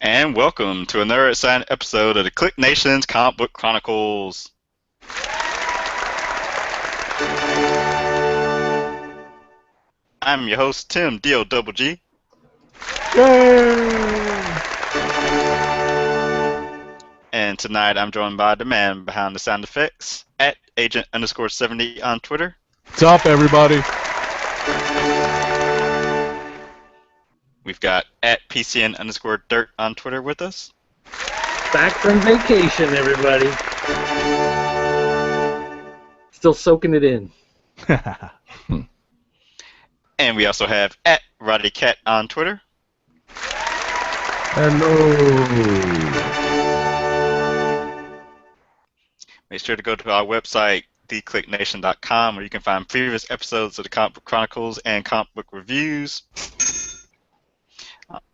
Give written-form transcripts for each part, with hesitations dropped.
And welcome to another exciting episode of the Click Nation's Comic Book Chronicles. I'm your host, Tim D-O-double-G. Yay! And tonight I'm joined by the man behind the sound effects, at Agent_70 on Twitter. What's up, everybody? We've got at PCN_Dirt on Twitter with us. Back from vacation, everybody. Still soaking it in. And we also have at Roddy Cat on Twitter. Hello. Make sure to go to our website, theclicknation.com, where you can find previous episodes of the Comic Book Chronicles and comic book reviews.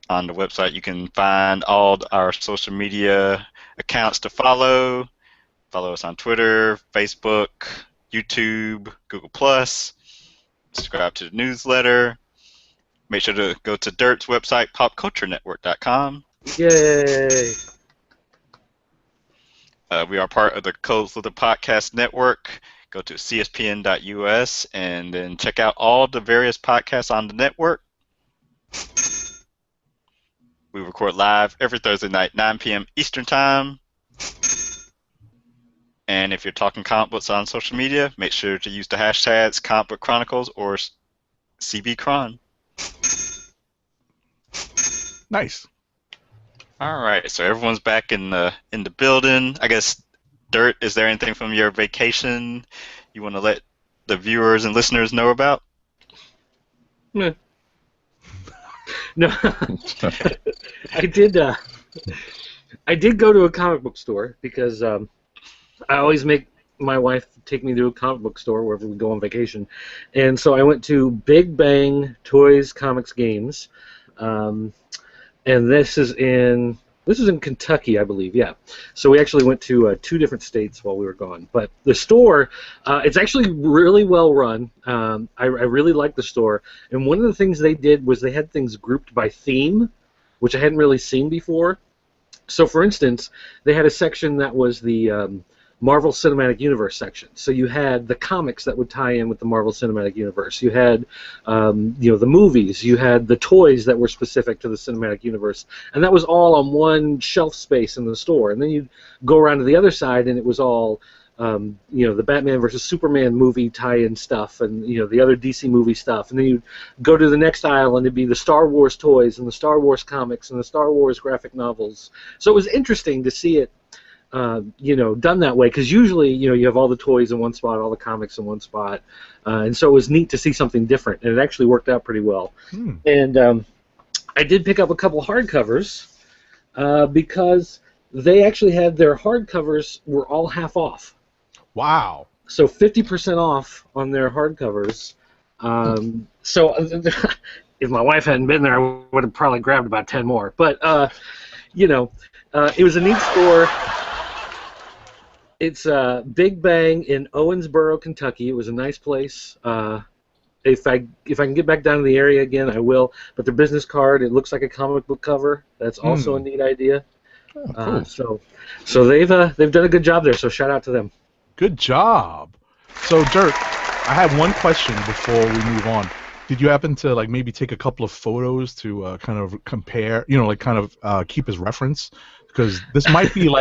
On the website, you can find all our social media accounts to follow. Follow us on Twitter, Facebook, YouTube, Google+. Subscribe to the newsletter. Make sure to go to Dirt's website, popculturenetwork.com. Yay! We are part of the Cold Slither Podcast Network. Go to cspn.us and then check out all the various podcasts on the network. We record live every Thursday night, 9 p.m. Eastern Time. And if you're talking comic books on social media, make sure to use the hashtags Comic Book Chronicles or CBCron. Nice. All right, so everyone's back in the building. I guess, Dirt, is there anything from your vacation you want to let the viewers and listeners know about? Meh. No, I did go to a comic book store because I always make my wife take me to a comic book store wherever we go on vacation, and so I went to Big Bang Toys Comics Games, and this is in Kentucky, I believe. Yeah, so we actually went to two different states while we were gone. But the store, it's actually really well run. I really like the store, and one of the things they did was they had things grouped by theme, which I hadn't really seen before. So, for instance, they had a section that was the Marvel Cinematic Universe section. So you had the comics that would tie in with the Marvel Cinematic Universe. You had, the movies. You had the toys that were specific to the Cinematic Universe, and that was all on one shelf space in the store. And then you'd go around to the other side, and it was all, the Batman versus Superman movie tie-in stuff, and the other DC movie stuff. And then you'd go to the next aisle, and it'd be the Star Wars toys and the Star Wars comics and the Star Wars graphic novels. So it was interesting to see it done that way, because usually, you have all the toys in one spot, all the comics in one spot, and so it was neat to see something different, and it actually worked out pretty well. And I did pick up a couple hardcovers because they actually had their hardcovers were all half off. Wow. So 50% off on their hardcovers. So if my wife hadn't been there, I would have probably grabbed about 10 more. But, it was a neat store. It's Big Bang in Owensboro, Kentucky. It was a nice place. If I can get back down to the area again, I will. But their business card, it looks like a comic book cover. That's also a neat idea. Oh, cool. So they've done a good job there. So shout out to them. Good job. So, Dirt, I have one question before we move on. Did you happen to maybe take a couple of photos to kind of compare, keep as reference? Because this might be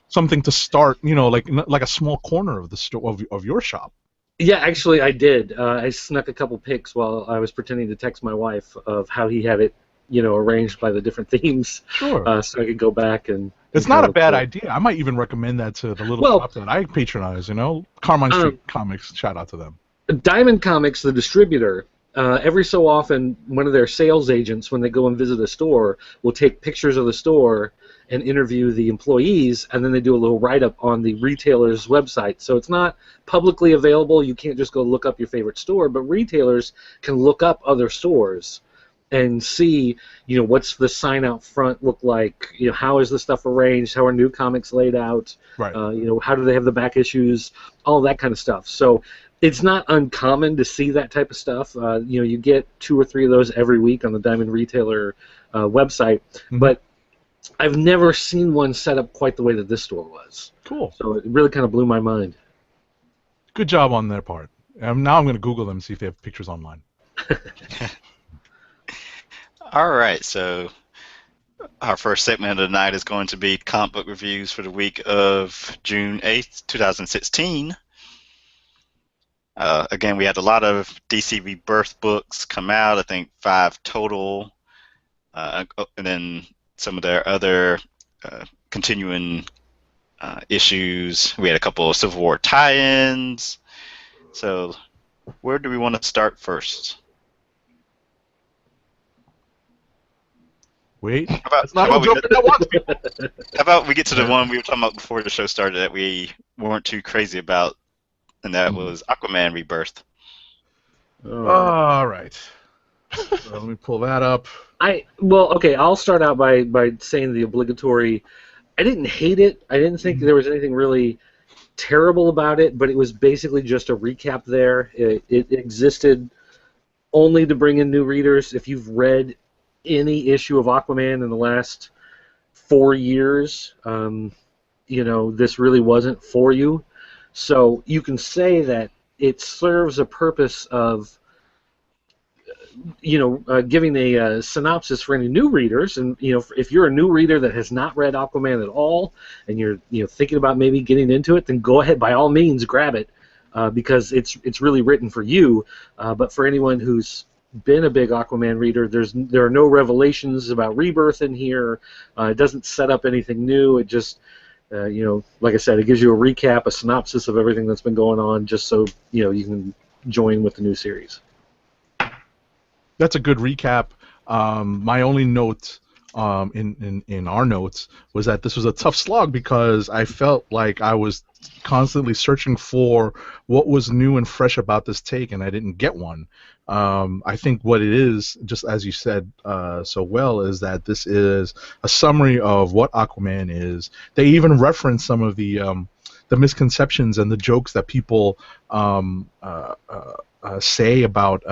something to start, like a small corner of the store of your shop. Yeah, actually, I did. I snuck a couple pics while I was pretending to text my wife of how he had it, arranged by the different themes. Sure. So I could go back and. It's not a bad idea. I might even recommend that to the little shop that I patronize. Carmine Street Comics. Shout out to them. Diamond Comics, the distributor. Every so often, one of their sales agents, when they go and visit a store, will take pictures of the store and interview the employees, and then they do a little write-up on the retailer's website. So it's not publicly available. You can't just go look up your favorite store, but retailers can look up other stores and see, what's the sign out front look like? How is the stuff arranged? How are new comics laid out? Right. How do they have the back issues? All that kind of stuff. So it's not uncommon to see that type of stuff. You get 2 or 3 of those every week on the Diamond Retailer website. Mm-hmm. But I've never seen one set up quite the way that this store was. Cool. So it really kind of blew my mind. Good job on their part. Now I'm going to Google them and see if they have pictures online. All right, so our first segment of the night is going to be comic book reviews for the week of June 8th, 2016. Again, we had a lot of DC Rebirth books come out, I think 5 total, and then some of their other continuing issues. We had a couple of Civil War tie-ins. So where do we want to start first? Wait, How about, that's not how how about Joker that wants me. How about we get to the one we were talking about before the show started that we weren't too crazy about, and that was Aquaman Rebirth. All right. So let me pull that up. Okay, I'll start out by saying the obligatory. I didn't hate it. I didn't think there was anything really terrible about it, but it was basically just a recap there. It existed only to bring in new readers. If you've read any issue of Aquaman in the last 4 years, this really wasn't for you. So you can say that it serves a purpose of giving a synopsis for any new readers, and if you're a new reader that has not read Aquaman at all, and you're thinking about maybe getting into it, then go ahead, by all means, grab it, because it's really written for you. But for anyone who's been a big Aquaman reader, there are no revelations about Rebirth in here. It doesn't set up anything new. It just like I said, it gives you a recap, a synopsis of everything that's been going on, just so you can join with the new series. That's a good recap. My only note in our notes was that this was a tough slog because I felt like I was constantly searching for what was new and fresh about this take, and I didn't get one. I think what it is, just as you said so well, is that this is a summary of what Aquaman is. They even reference some of the misconceptions and the jokes that people say about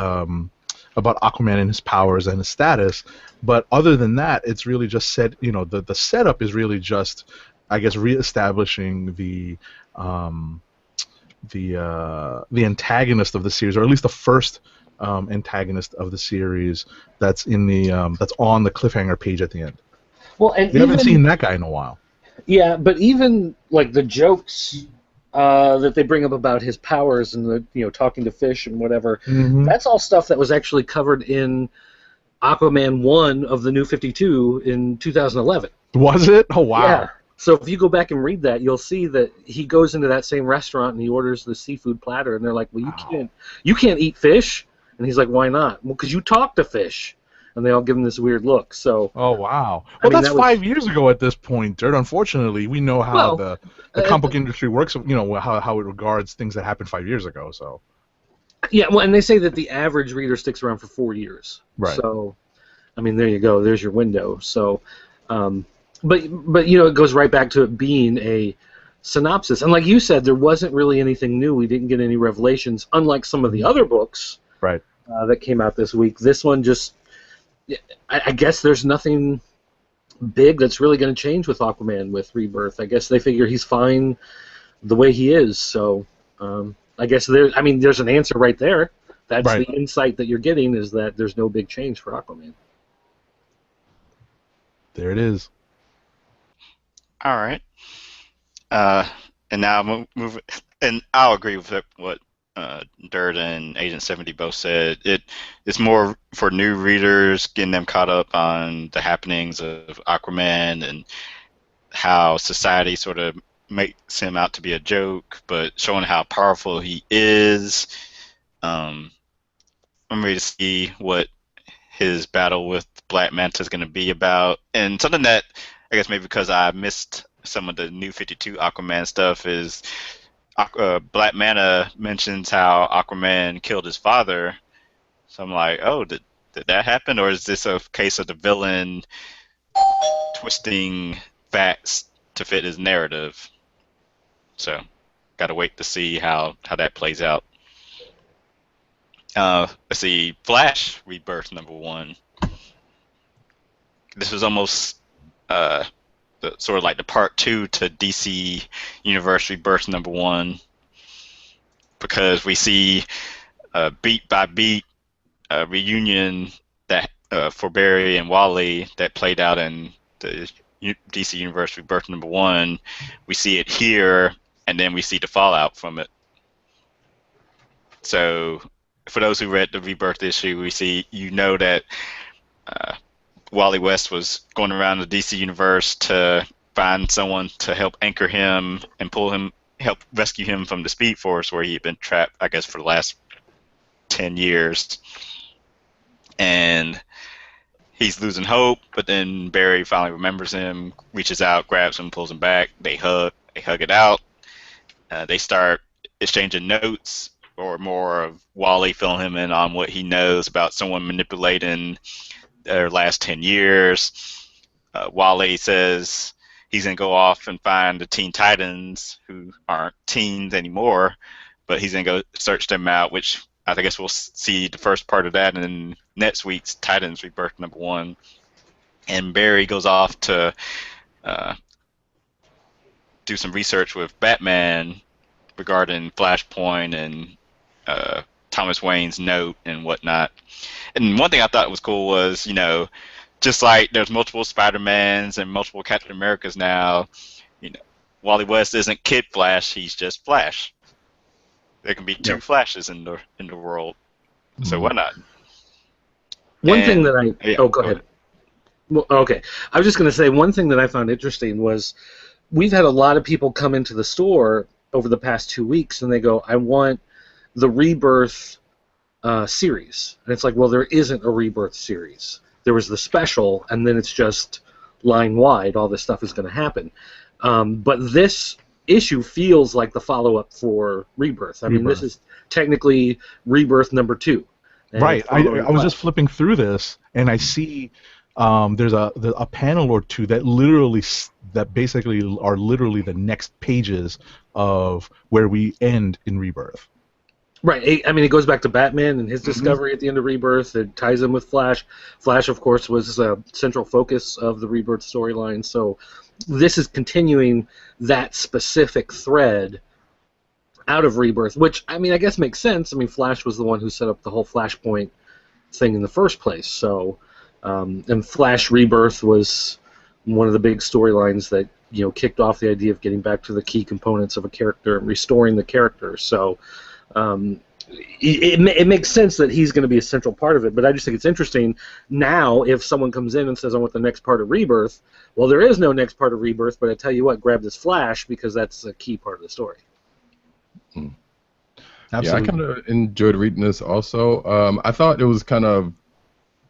Aquaman and his powers and his status, but other than that, it's really just said. The setup is really just, I guess, reestablishing the antagonist of the series, or at least the first antagonist of the series that's in that's on the cliffhanger page at the end. Well, and we haven't seen that guy in a while. Yeah, but even like the jokes that they bring up about his powers and the talking to fish and whatever, that's all stuff that was actually covered in Aquaman 1 of the New 52 in 2011. Was it? Oh wow. Yeah. So if you go back and read that, you'll see that he goes into that same restaurant and he orders the seafood platter, and they're like, "Well, you can't eat fish," and he's like, "Why not?" "Well, because you talk to fish." And they all give him this weird look. So. Oh wow! Well, that's 5 years ago at this point, Dirt. Unfortunately, we know how the comic book industry works. How it regards things that happened 5 years ago. So. Yeah, well, and they say that the average reader sticks around for 4 years. Right. So, there you go. There's your window. So, but it goes right back to it being a synopsis. And like you said, there wasn't really anything new. We didn't get any revelations, unlike some of the other books. Right. That came out this week. This one just. I guess there's nothing big that's really going to change with Aquaman with Rebirth. I guess they figure he's fine the way he is. So I guess there's an answer right there. That's right. The insight that you're getting, is that there's no big change for Aquaman. There it is. All right. And now move. And I'll agree with what Dirt and Agent 70 both said. It's more for new readers, getting them caught up on the happenings of Aquaman and how society sort of makes him out to be a joke, but showing how powerful he is. I'm ready to see what his battle with Black Manta is going to be about. And something that, I guess maybe because I missed some of the New 52 Aquaman stuff, is Black Manta mentions how Aquaman killed his father. So I'm like, oh, did that happen? Or is this a case of the villain twisting facts to fit his narrative? So, gotta wait to see how that plays out. Let's see, Flash Rebirth #1. This was almost uh, sort of like the part two to DC Universe Rebirth #1, because we see beat by beat reunion that for Barry and Wally that played out in the DC Universe Rebirth #1. We see it here, and then we see the fallout from it. So, for those who read the Rebirth issue, we see that uh, Wally West was going around the DC Universe to find someone to help anchor him and help rescue him from the Speed Force, where he had been trapped, I guess, for the last 10 years. And he's losing hope, but then Barry finally remembers him, reaches out, grabs him, pulls him back. They hug it out. They start exchanging notes, or more of Wally filling him in on what he knows about someone manipulating their last 10 years. Wally says he's going to go off and find the Teen Titans, who aren't teens anymore, but he's going to go search them out, which I guess we'll see the first part of that in next week's Titans Rebirth #1. And Barry goes off to do some research with Batman regarding Flashpoint and Thomas Wayne's note and whatnot. And one thing I thought was cool was, just like there's multiple Spider-Mans and multiple Captain Americas now, Wally West isn't Kid Flash, he's just Flash. There can be two Flashes in the world, so why not? One thing that go ahead. Well, okay, I was just going to say one thing that I found interesting was we've had a lot of people come into the store over the past 2 weeks, and they go, "I want the Rebirth series," and it's like, well, there isn't a Rebirth series. There was the special, and then it's just line wide. All this stuff is going to happen, but this issue feels like the follow-up for Rebirth. I mean, this is technically Rebirth #2. Right. I was just flipping through this, and I see there's a panel or two that basically are literally the next pages of where we end in Rebirth. Right. I mean, it goes back to Batman and his discovery at the end of Rebirth. It ties in with Flash. Flash, of course, was a central focus of the Rebirth storyline. So this is continuing that specific thread out of Rebirth, which, I mean, I guess makes sense. I mean, Flash was the one who set up the whole Flashpoint thing in the first place. So, and Flash Rebirth was one of the big storylines that, kicked off the idea of getting back to the key components of a character and restoring the character. So, it makes sense that he's going to be a central part of it, but I just think it's interesting now if someone comes in and says, I want the next part of Rebirth, well, there is no next part of Rebirth, but I tell you what, grab this Flash because that's a key part of the story. Absolutely. Yeah, I kind of enjoyed reading this also. I thought it was kind of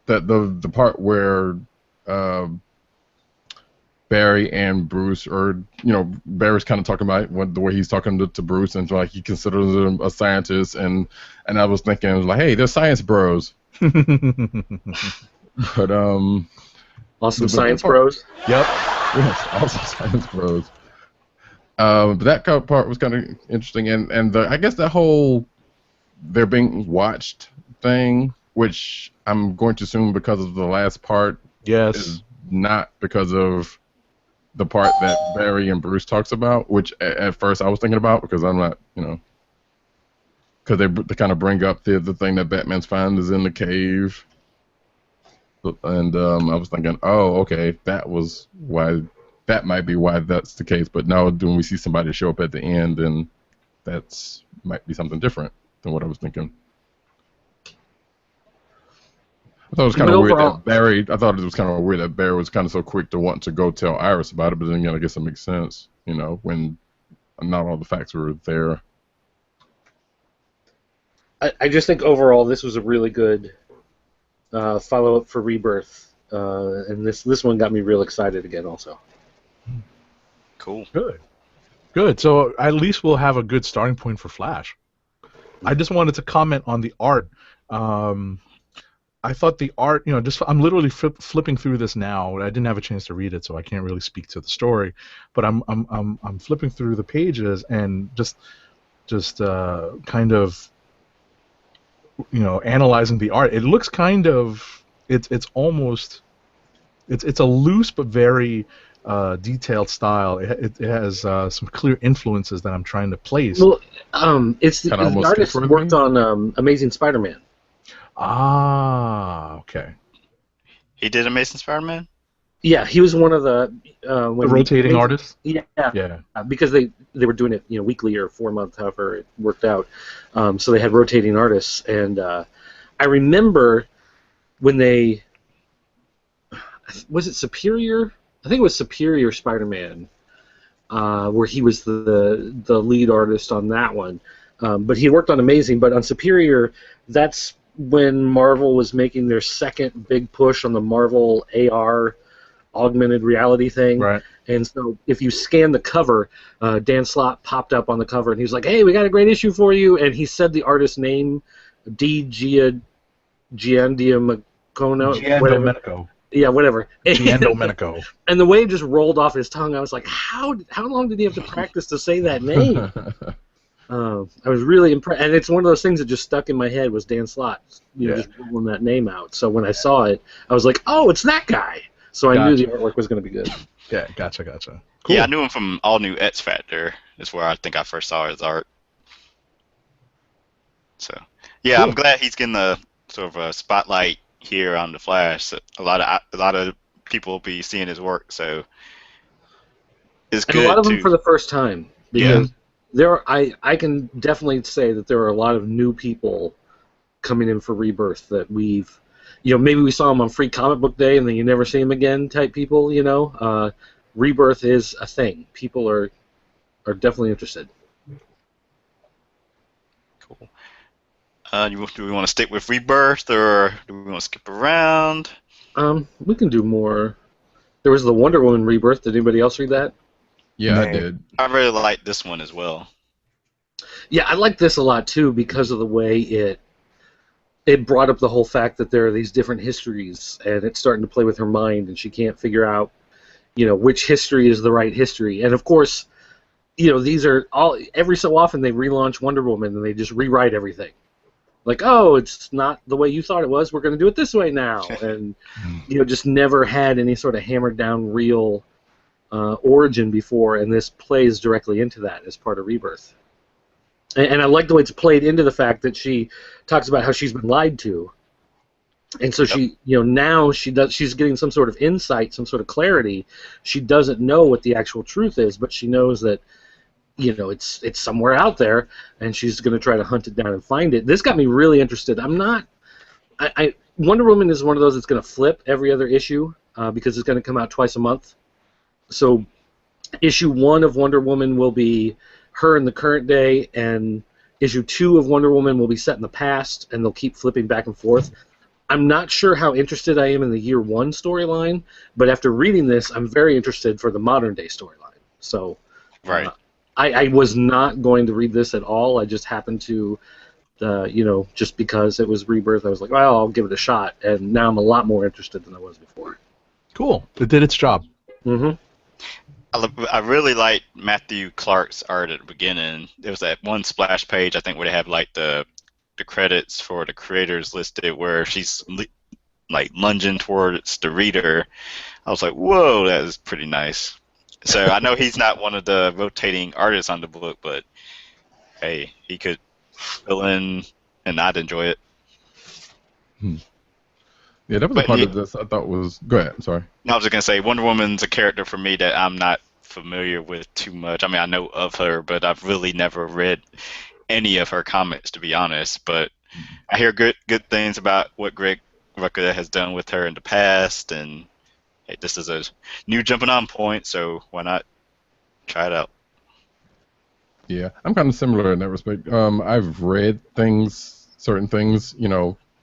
that the part where Barry and Bruce, or Barry's kind of talking about the way he's talking to Bruce, and like he considers him a scientist, and I was thinking, I was like, hey, they're science bros. But awesome science bros. Yep. Yes, awesome science bros. But that part was kind of interesting, and I guess that whole they're being watched thing, which I'm going to assume because of the last part, is not because of the part that Barry and Bruce talks about, which at first I was thinking about, because I'm not, because they kind of bring up the thing that Batman's found is in the cave, and I was thinking, oh, okay, that was why. That might be why that's the case, but now when we see somebody show up at the end, then that's might be something different than what I was thinking. I thought it was kind of weird that Barry. I thought it was kind of weird that Barry was kind of so quick to want to go tell Iris about it, but then I guess it makes sense, when not all the facts were there. I just think overall this was a really good follow-up for Rebirth, and this one got me real excited again also. Cool. Good. So at least we'll have a good starting point for Flash. I just wanted to comment on the art. I thought the art, I'm literally flipping through this now. I didn't have a chance to read it, so I can't really speak to the story. But I'm flipping through the pages and just kind of, analyzing the art. It looks kind of, it's almost. It's a loose but very detailed style. It has some clear influences that I'm trying to place. Well, it's Kinda the almost artist who sketch-worthy? worked on Amazing Spider-Man. Ah, okay. He did Amazing Spider-Man? Yeah, he was one of the The rotating artist. Yeah, Yeah. because they were doing it weekly or 4 month, however it worked out. So they had rotating artists, and I remember when they was it Superior? I think it was Superior Spider-Man, where he was the lead artist on that one. But he worked on Amazing, but on Superior, that's when Marvel was making their second big push on the Marvel AR augmented reality thing. Right. And so if you scan the cover, Dan Slott popped up on the cover, and he was like, "Hey, we got a great issue for you." And he said the artist's name, Giandomenico, whatever. Giandomenico. Yeah, whatever. Giandomenico. And the way it just rolled off his tongue, I was like, how long did he have to practice to say that name? I was really impressed. And it's one of those things that just stuck in my head was Dan Slott, just rolling that name out. So when I saw it, I was like, oh, it's that guy. So I knew the artwork was going to be good. Yeah, gotcha. Cool. Yeah, I knew him from All New X Factor. That's where I think I first saw his art. So, yeah, Cool. I'm glad he's getting the sort of a spotlight here on the Flash. A lot of people will be seeing his work, so it's And good a lot of them to. for the first time. Because I can definitely say that there are a lot of new people coming in for Rebirth that we've, maybe we saw them on Free Comic Book Day and then you never see them again type people, Rebirth is a thing. People are definitely interested. Cool. Do we want to stick with Rebirth, or do we want to skip around? We can do more. There was the Wonder Woman Rebirth. Did anybody else read that? Yeah, I No. did. I really like this one as well. Yeah, I like this a lot too because of the way it brought up the whole fact that there are these different histories, and it's starting to play with her mind, and she can't figure out, which history is the right history. And of course, these are all every so often they relaunch Wonder Woman and they just rewrite everything. Like, oh, it's not the way you thought it was. We're going to do it this way now, and just never had any sort of hammered down real origin before, and this plays directly into that as part of Rebirth. And I like the way it's played into the fact that she talks about how she's been lied to, and so she, now she's getting some sort of insight, some sort of clarity. She doesn't know what the actual truth is, but she knows that, it's somewhere out there, and she's going to try to hunt it down and find it. This got me really interested. Wonder Woman is one of those that's going to flip every other issue because it's going to come out twice a month. So issue 1 of Wonder Woman will be her in the current day, and issue 2 of Wonder Woman will be set in the past, and they'll keep flipping back and forth. I'm not sure how interested I am in the year 1 storyline, but after reading this, I'm very interested for the modern day storyline. So Right. I was not going to read this at all. I just happened to, just because it was Rebirth, I was like, well, I'll give it a shot, and now I'm a lot more interested than I was before. Cool. It did its job. Mm-hmm. I really like Matthew Clark's art at the beginning. There was that one splash page, I think, where they have like the credits for the creators listed, where she's like lunging towards the reader. I was like, whoa, that is pretty nice. So I know he's not one of the rotating artists on the book, but hey, he could fill in, and I'd enjoy it. Yeah, that was a part of this I thought was. Go ahead. I'm sorry. No, I was just gonna say Wonder Woman's a character for me that I'm not familiar with too much. I mean, I know of her, but I've really never read any of her comics, to be honest. But I hear good things about what Greg Rucka has done with her in the past, and hey, this is a new jumping on point, so why not try it out? Yeah, I'm kind of similar in that respect. I've read certain things,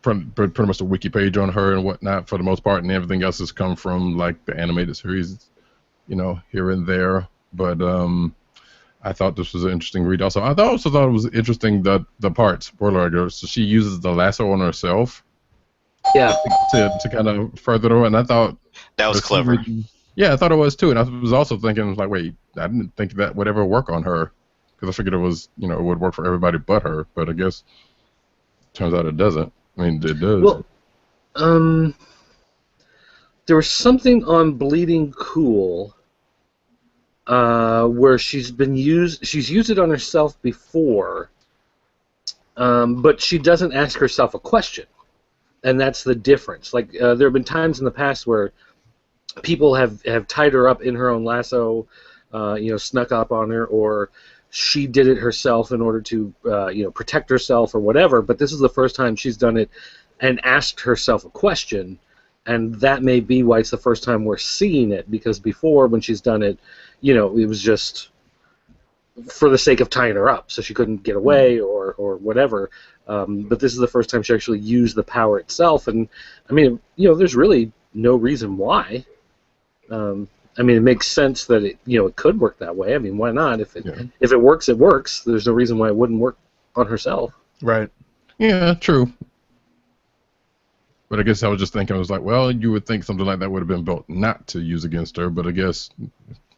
from pretty much the wiki page on her and whatnot for the most part, and everything else has come from like the animated series, here and there. But I thought this was an interesting read. Also, I also thought it was interesting the part, spoiler alert, so she uses the lasso on herself. Yeah. To kind of further her, and I thought that was clever. Yeah, I thought it was too, and I was also thinking like, wait, I didn't think that would ever work on her, because I figured it was, it would work for everybody but her, but I guess turns out it doesn't. I mean, it does. Well, there was something on Bleeding Cool where she's used it on herself before, but she doesn't ask herself a question, and that's the difference. Like there have been times in the past where people have tied her up in her own lasso, snuck up on her, or she did it herself in order to protect herself or whatever. But this is the first time she's done it and asked herself a question, and that may be why it's the first time we're seeing it, because before, when she's done it, it was just for the sake of tying her up so she couldn't get away or whatever. But this is the first time she actually used the power itself, and I mean, there's really no reason why. I mean, it makes sense that it could work that way. I mean, why not? If it works, it works. There's no reason why it wouldn't work on herself. Right. Yeah, true. But I guess I was just thinking, I was like, well, you would think something like that would have been built not to use against her, but I guess,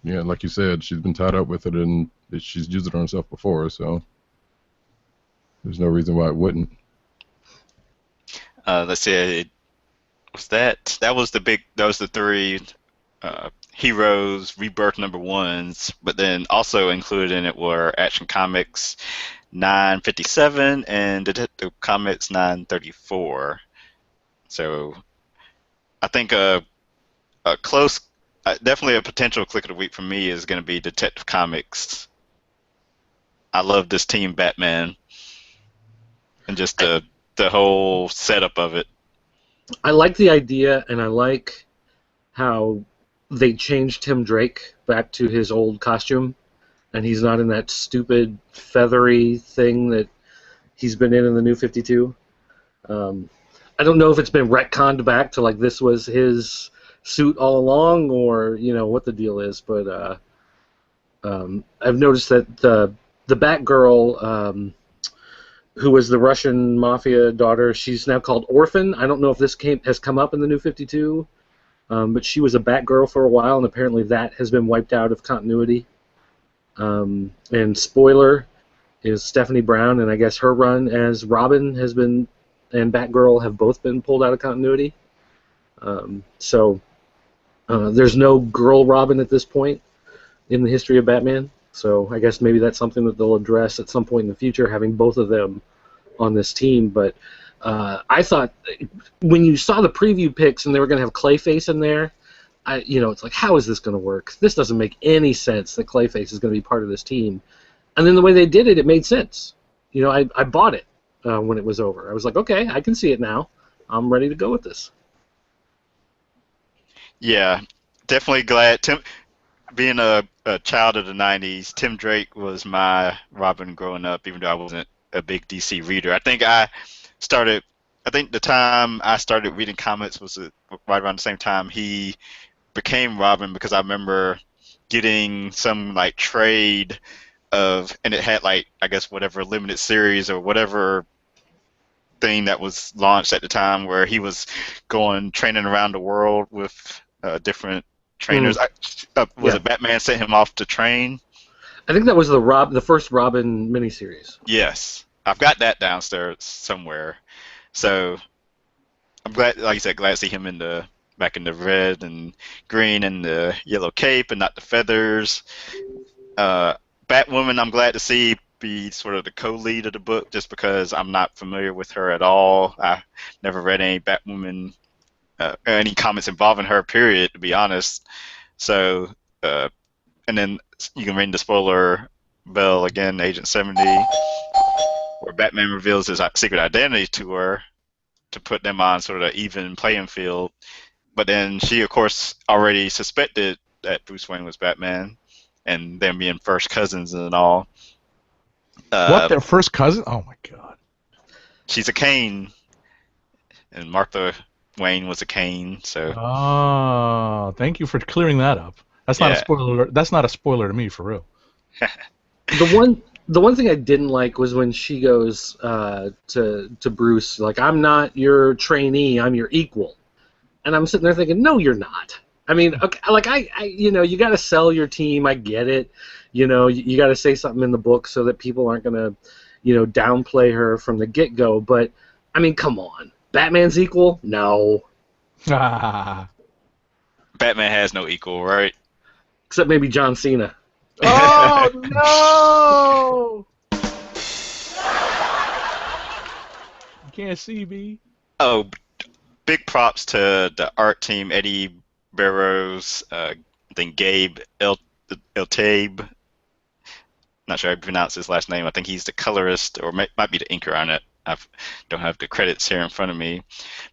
yeah, like you said, she's been tied up with it, and she's used it on herself before, so there's no reason why it wouldn't. Let's see, that was the three Heroes Rebirth #1s, but then also included in it were Action Comics 957 and Detective Comics 934. So I think a close, definitely a potential click of the week for me is going to be Detective Comics. I love this Team Batman and just the whole setup of it. I like the idea, and I like how they changed Tim Drake back to his old costume, and he's not in that stupid feathery thing that he's been in the New 52. I don't know if it's been retconned back to like this was his suit all along, or what the deal is, but I've noticed that the Batgirl, who was the Russian mafia daughter, she's now called Orphan. I don't know if this has come up in the New 52, but she was a Batgirl for a while, and apparently that has been wiped out of continuity. And spoiler is Stephanie Brown, and I guess her run as Robin has been, and Batgirl have both been pulled out of continuity. So there's no girl Robin at this point in the history of Batman. So I guess maybe that's something that they'll address at some point in the future, having both of them on this team. But I thought when you saw the preview pics and they were going to have Clayface in there, it's like, how is this going to work? This doesn't make any sense that Clayface is going to be part of this team. And then the way they did it, it made sense. I bought it when it was over. I was like, okay, I can see it now. I'm ready to go with this. Yeah, definitely glad. Being a child of the 90s, Tim Drake was my Robin growing up, even though I wasn't a big DC reader. I think the time I started reading comics was right around the same time he became Robin, because I remember getting some like trade and it had like, I guess, whatever limited series or whatever thing that was launched at the time where he was going training around the world with different trainers. Was it Batman sent him off to train? I think that was the first Robin miniseries. Yes, I've got that downstairs somewhere. So I'm glad, like you said, glad to see him back in the red and green and the yellow cape and not the feathers. Batwoman, I'm glad to see be sort of the co-lead of the book, just because I'm not familiar with her at all. I never read any Batwoman, any comics involving her, period, to be honest. So, and then you can ring the spoiler bell again, Agent 70, where Batman reveals his secret identity to her to put them on sort of an even playing field. But then she, of course, already suspected that Bruce Wayne was Batman, and them being first cousins and all. What, their first cousin? Oh my God. She's a Kane, and Martha Wayne was a Kane. So. Oh, thank you for clearing that up. That's not a spoiler. That's not a spoiler to me, for real. The one thing I didn't like was when she goes to Bruce, like, I'm not your trainee, I'm your equal. And I'm sitting there thinking, no, you're not. I mean, okay, like you got to sell your team. I get it. You got to say something in the book so that people aren't gonna, downplay her from the get-go. But I mean, come on, Batman's equal? No. Batman has no equal, right? Except maybe John Cena. Oh no! You can't see me. Oh, big props to the art team, Eddie Barrows, I think Gabe Eltabe. Not sure how to pronounce his last name. I think he's the colorist, or might be the inker on it. I don't have the credits here in front of me,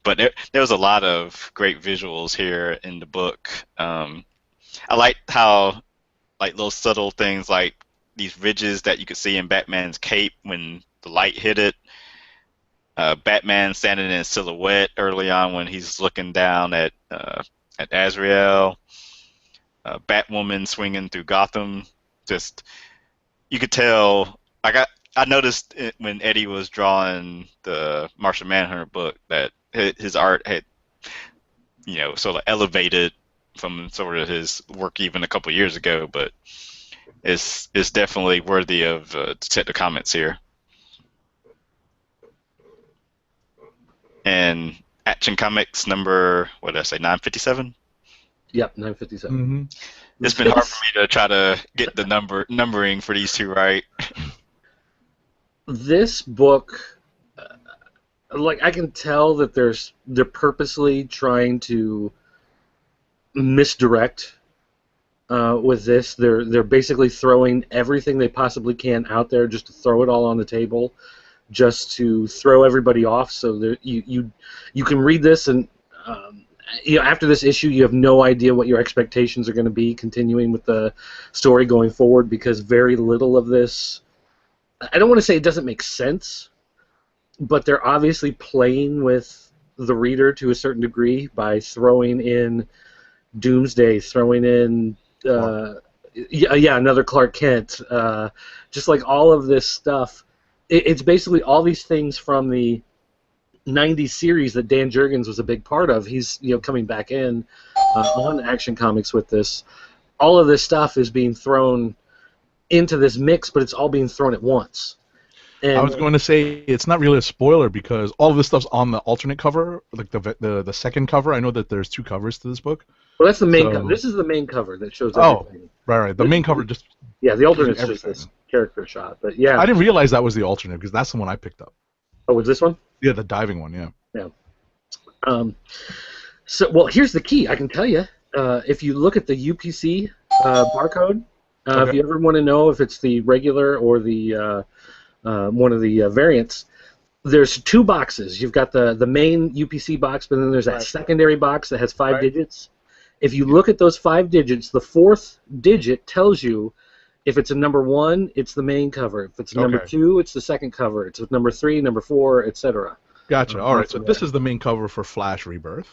but there was a lot of great visuals here in the book. I liked how like little subtle things like these ridges that you could see in Batman's cape when the light hit it. Batman standing in silhouette early on when he's looking down at Azrael. Batwoman swinging through Gotham. Just you could tell. I noticed when Eddie was drawing the Martian Manhunter book that his art had sort of elevated from sort of his work even a couple years ago, but it's definitely worthy of Detective Comments here. And Action Comics number, what did I say, 957? Yep, 957. Mm-hmm. It's been hard for me to try to get the numbering for these two right. This book, like I can tell that they're purposely trying to misdirect with this. They're basically throwing everything they possibly can out there just to throw it all on the table, just to throw everybody off. So that you can read this and after this issue you have no idea what your expectations are going to be continuing with the story going forward, because very little of this, I don't want to say it doesn't make sense, but they're obviously playing with the reader to a certain degree by throwing in Doomsday, throwing in another Clark Kent, just like all of this stuff. It's basically all these things from the 90s series that Dan Jurgens was a big part of. He's coming back in on Action Comics with this. All of this stuff is being thrown into this mix, but it's all being thrown at once. And I was going to say it's not really a spoiler because all of this stuff's on the alternate cover, like the second cover. I know that there's two covers to this book. Well, that's the main cover. This is the main cover that shows everything. Right. The main cover just the alternate's just this character shot. But yeah, I didn't realize that was the alternate because that's the one I picked up. Oh, was this one? Yeah, the diving one. Yeah. Yeah. So here's the key. I can tell you. If you look at the UPC barcode, if you ever want to know if it's the regular or the one of the variants, there's two boxes. You've got the main UPC box, but then there's that secondary box that has 5 digits. If you look at those 5 digits, the 4th digit tells you if it's a number 1, it's the main cover. If it's a number 2, it's the second cover. It's number 3, number 4, etc. Gotcha. All right. So this is the main cover for Flash Rebirth.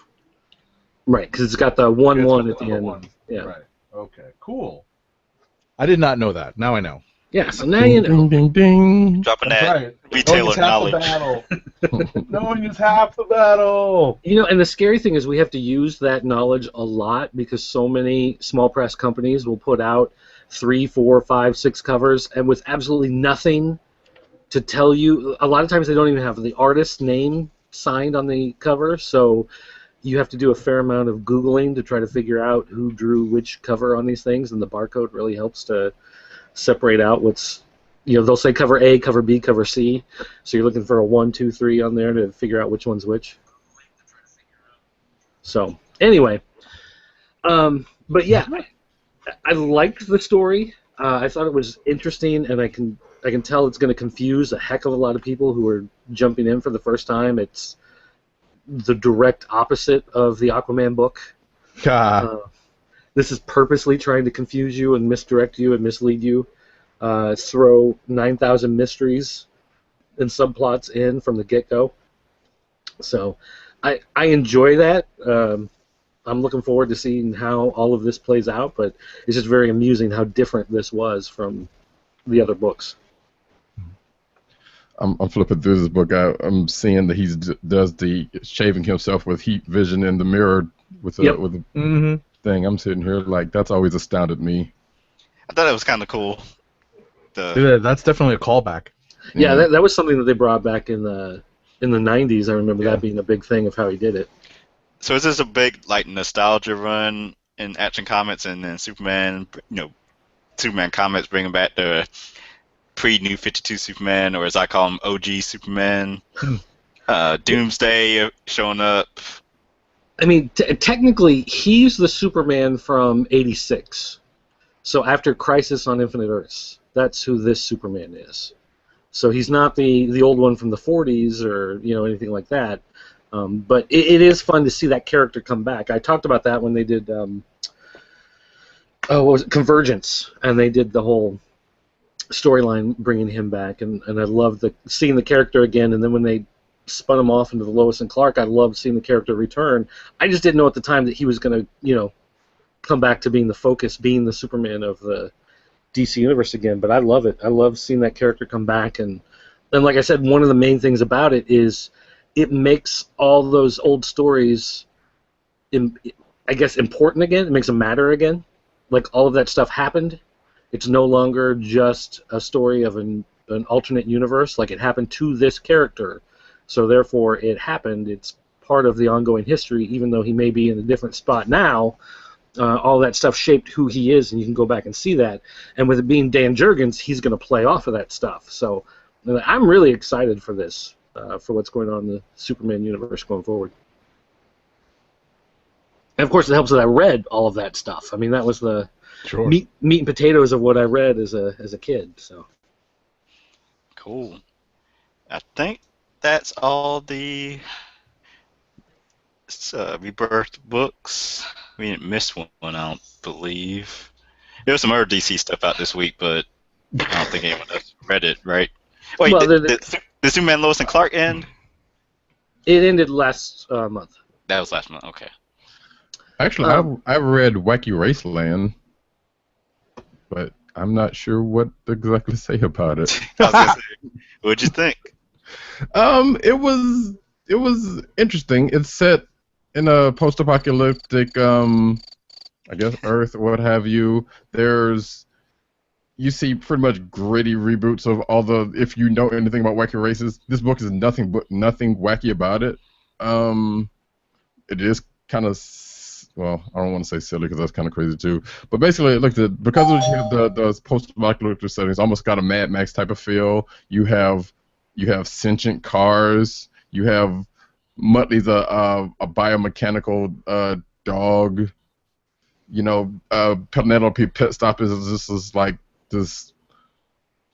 Right, because it's got the 1-1 at the end. 1. Yeah. Right. Okay. Cool. I did not know that. Now I know. Yeah. So now you know. Ding, ding, ding. Dropping that retailer knowledge. Knowing is half the battle. And the scary thing is we have to use that knowledge a lot because so many small press companies will put out 3, 4, 5, 6 covers and with absolutely nothing to tell you. A lot of times they don't even have the artist's name signed on the cover, so you have to do a fair amount of Googling to try to figure out who drew which cover on these things, and the barcode really helps to separate out what's, they'll say cover A, cover B, cover C, so you're looking for a 1, 2, 3 on there to figure out which one's which. So, anyway, but yeah, I liked the story. I thought it was interesting, and I can tell it's going to confuse a heck of a lot of people who are jumping in for the first time. It's the direct opposite of the Aquaman book. This is purposely trying to confuse you and misdirect you and mislead you. Throw 9,000 mysteries and subplots in from the get-go. So I enjoy that. I'm looking forward to seeing how all of this plays out, but it's just very amusing how different this was from the other books. I'm flipping through this book. I'm seeing that he does the shaving himself with heat vision in the mirror with a thing. I'm sitting here like that's always astounded me. I thought it was kind of cool. Yeah, that's definitely a callback. Yeah, that was something that they brought back in the 90s. I remember that being a big thing of how he did it. So is this a big nostalgia run in Action Comics, and then Superman, Superman Comics bringing back the pre-New 52 Superman, or as I call him, OG Superman. Doomsday showing up. I mean, technically, he's the Superman from '86. So after Crisis on Infinite Earths, that's who this Superman is. So he's not the old one from the '40s or anything like that. But it is fun to see that character come back. I talked about that when they did what was it, Convergence, and they did the whole storyline bringing him back, and I loved seeing the character again. And then when they spun him off into the Lois and Clark, I loved seeing the character return. I just didn't know at the time that he was going to come back to being the focus, being the Superman of the DC universe again. But I love it. I love seeing that character come back, and like I said, one of the main things about it is it makes all those old stories, I guess, important again. It makes them matter again. Like, all of that stuff happened. It's no longer just a story of an alternate universe. Like, it happened to this character, so therefore it happened. It's part of the ongoing history, even though he may be in a different spot now. All that stuff shaped who he is, and you can go back and see that. And with it being Dan Jurgens, he's going to play off of that stuff. So I'm really excited for this, for what's going on in the Superman universe going forward. And of course, it helps that I read all of that stuff. I mean, that was the meat and potatoes of what I read as a kid. So Cool. I think that's all the Rebirth books. We didn't miss one, I don't believe. There was some other DC stuff out this week, but I don't think anyone else read it, right? Wait, well, did Superman Lois and Clark end? It ended last month. That was last month, okay. Actually, I read Wacky Raceland, but I'm not sure what to exactly say about it. I was gonna say, what'd you think? It was interesting. It's set in a post-apocalyptic, I guess, Earth or what have you. You see pretty much gritty reboots of all the. If you know anything about wacky races, this book is nothing wacky about it. It is kind of. Well, I don't want to say silly because that's kind of crazy too. But basically, because you have the post-apocalyptic settings, almost got a Mad Max type of feel. You have sentient cars. You have Muttley's a biomechanical dog. Penelope Pitstop is like this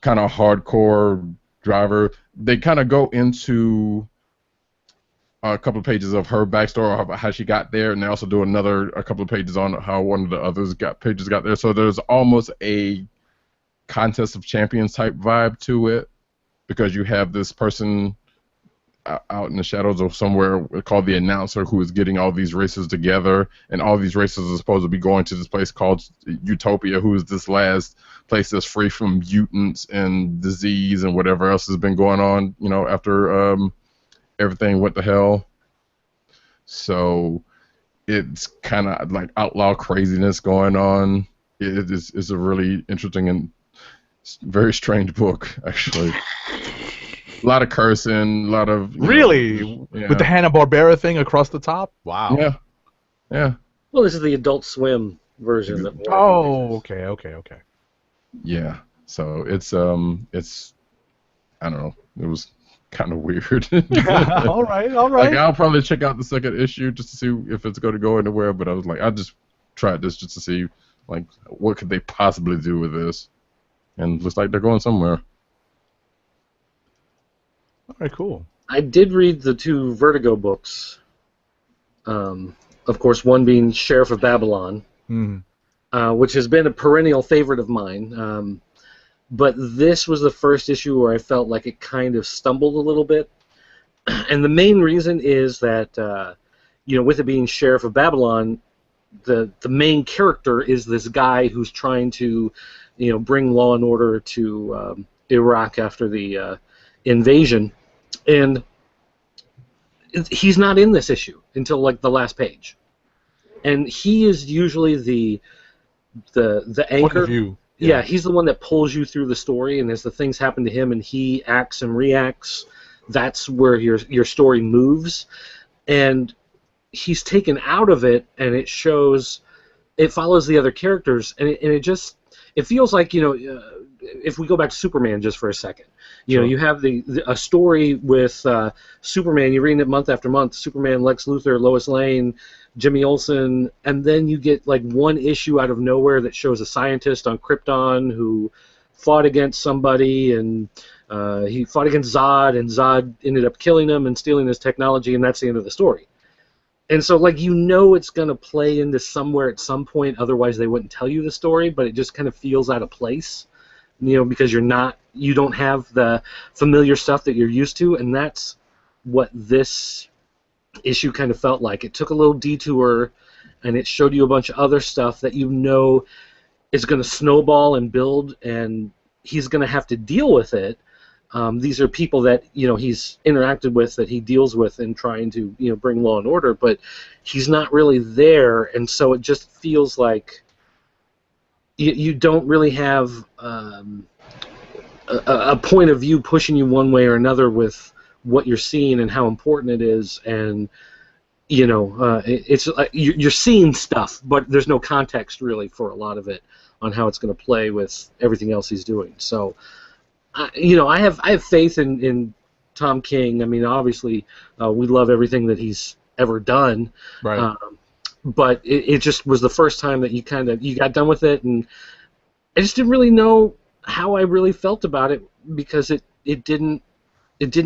kind of hardcore driver. They kind of go into a couple of pages of her backstory, about how she got there, and they also do a couple of pages on how one of the others got there. So there's almost a contest of champions type vibe to it, because you have this person out in the shadows of somewhere called the Announcer, who is getting all these races together, and all these races are supposed to be going to this place called Utopia, who is this last place that's free from mutants and disease and whatever else has been going on, after everything went to hell. So it's kind of like outlaw craziness going on. It's a really interesting and very strange book, actually. A lot of cursing, a lot of... Really? With the Hanna-Barbera thing across the top? Wow. Yeah. Well, this is the Adult Swim version. Okay. Yeah. So it's I don't know. It was kind of weird. All right. Like, I'll probably check out the second issue just to see if it's going to go anywhere. But I was like, I just tried this just to see, like, what could they possibly do with this, and it looks like they're going somewhere. All right, cool. I did read the 2 Vertigo books. Of course, one being Sheriff of Babylon, which has been a perennial favorite of mine. But this was the first issue where I felt like it kind of stumbled a little bit. And the main reason is that, with it being Sheriff of Babylon, the main character is this guy who's trying to, bring law and order to Iraq after the invasion. And he's not in this issue until, like, the last page. And he is usually the anchor. Point of view. Yeah, he's the one that pulls you through the story, and as the things happen to him and he acts and reacts, that's where your story moves. And he's taken out of it, and it shows it follows the other characters, and it feels like, if we go back to Superman just for a second, Sure. you have a story with Superman. You're reading it month after month. Superman, Lex Luthor, Lois Lane, Jimmy Olsen, and then you get like one issue out of nowhere that shows a scientist on Krypton who fought against somebody, and he fought against Zod, and Zod ended up killing him and stealing his technology, and that's the end of the story. And so, like, it's going to play into somewhere at some point, otherwise they wouldn't tell you the story, but it just kind of feels out of place, because you don't have the familiar stuff that you're used to, and that's what this issue kind of felt like. It took a little detour, and it showed you a bunch of other stuff that is going to snowball and build, and he's going to have to deal with it. These are people that he's interacted with, that he deals with in trying to bring law and order, but he's not really there, and so it just feels like you don't really have a point of view pushing you one way or another with what you're seeing and how important it is, and it's you're seeing stuff, but there's no context really for a lot of it on how it's going to play with everything else he's doing. So. I have faith in Tom King. I mean, obviously, we love everything that he's ever done. Right. But it just was the first time that you got done with it, and I just didn't really know how I really felt about it, because it didn't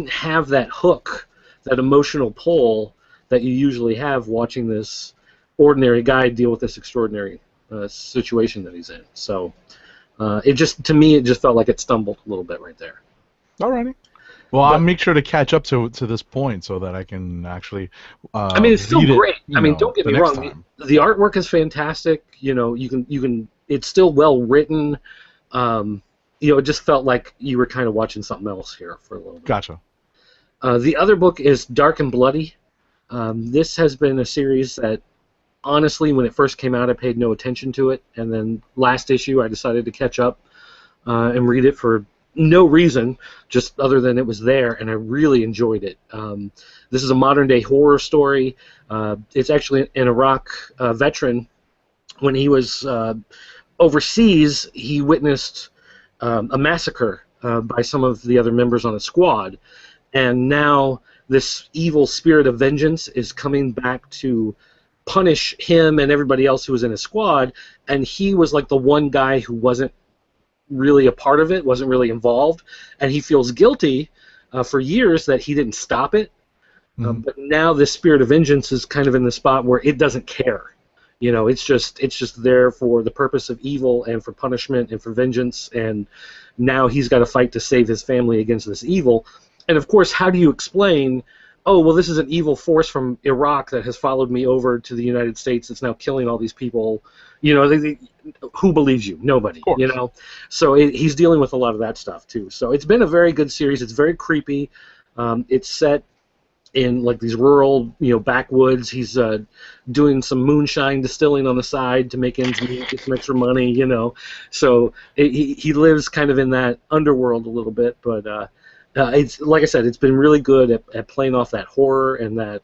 have that hook, that emotional pull that you usually have watching this ordinary guy deal with this extraordinary situation that he's in. So. To me, it just felt like it stumbled a little bit right there. Alrighty. Well, I'll make sure to catch up to this point so that I can actually. I mean, it's still great. Don't get me wrong. The artwork is fantastic. You can. It's still well written. It just felt like you were kind of watching something else here for a little bit. Gotcha. The other book is Dark and Bloody. This has been a series that, honestly, when it first came out, I paid no attention to it, and then last issue I decided to catch up and read it for no reason, just other than it was there, and I really enjoyed it. This is a modern-day horror story. It's actually an Iraq veteran. When he was overseas, he witnessed a massacre by some of the other members on a squad, and now this evil spirit of vengeance is coming back to punish him and everybody else who was in his squad, and he was like the one guy who wasn't really a part of it, wasn't really involved, and he feels guilty for years that he didn't stop it. But now this spirit of vengeance is kind of in the spot where it doesn't care. It's just there for the purpose of evil and for punishment and for vengeance, and now he's got to fight to save his family against this evil. And of course, how do you explain, oh, well, this is an evil force from Iraq that has followed me over to the United States that's now killing all these people. Who believes you? Nobody. So he's dealing with a lot of that stuff too. So it's been a very good series. It's very creepy. It's set in like these rural, backwoods. He's doing some moonshine distilling on the side to make ends meet, get some extra money. So he lives kind of in that underworld a little bit, but. It's like I said, it's been really good at playing off that horror and that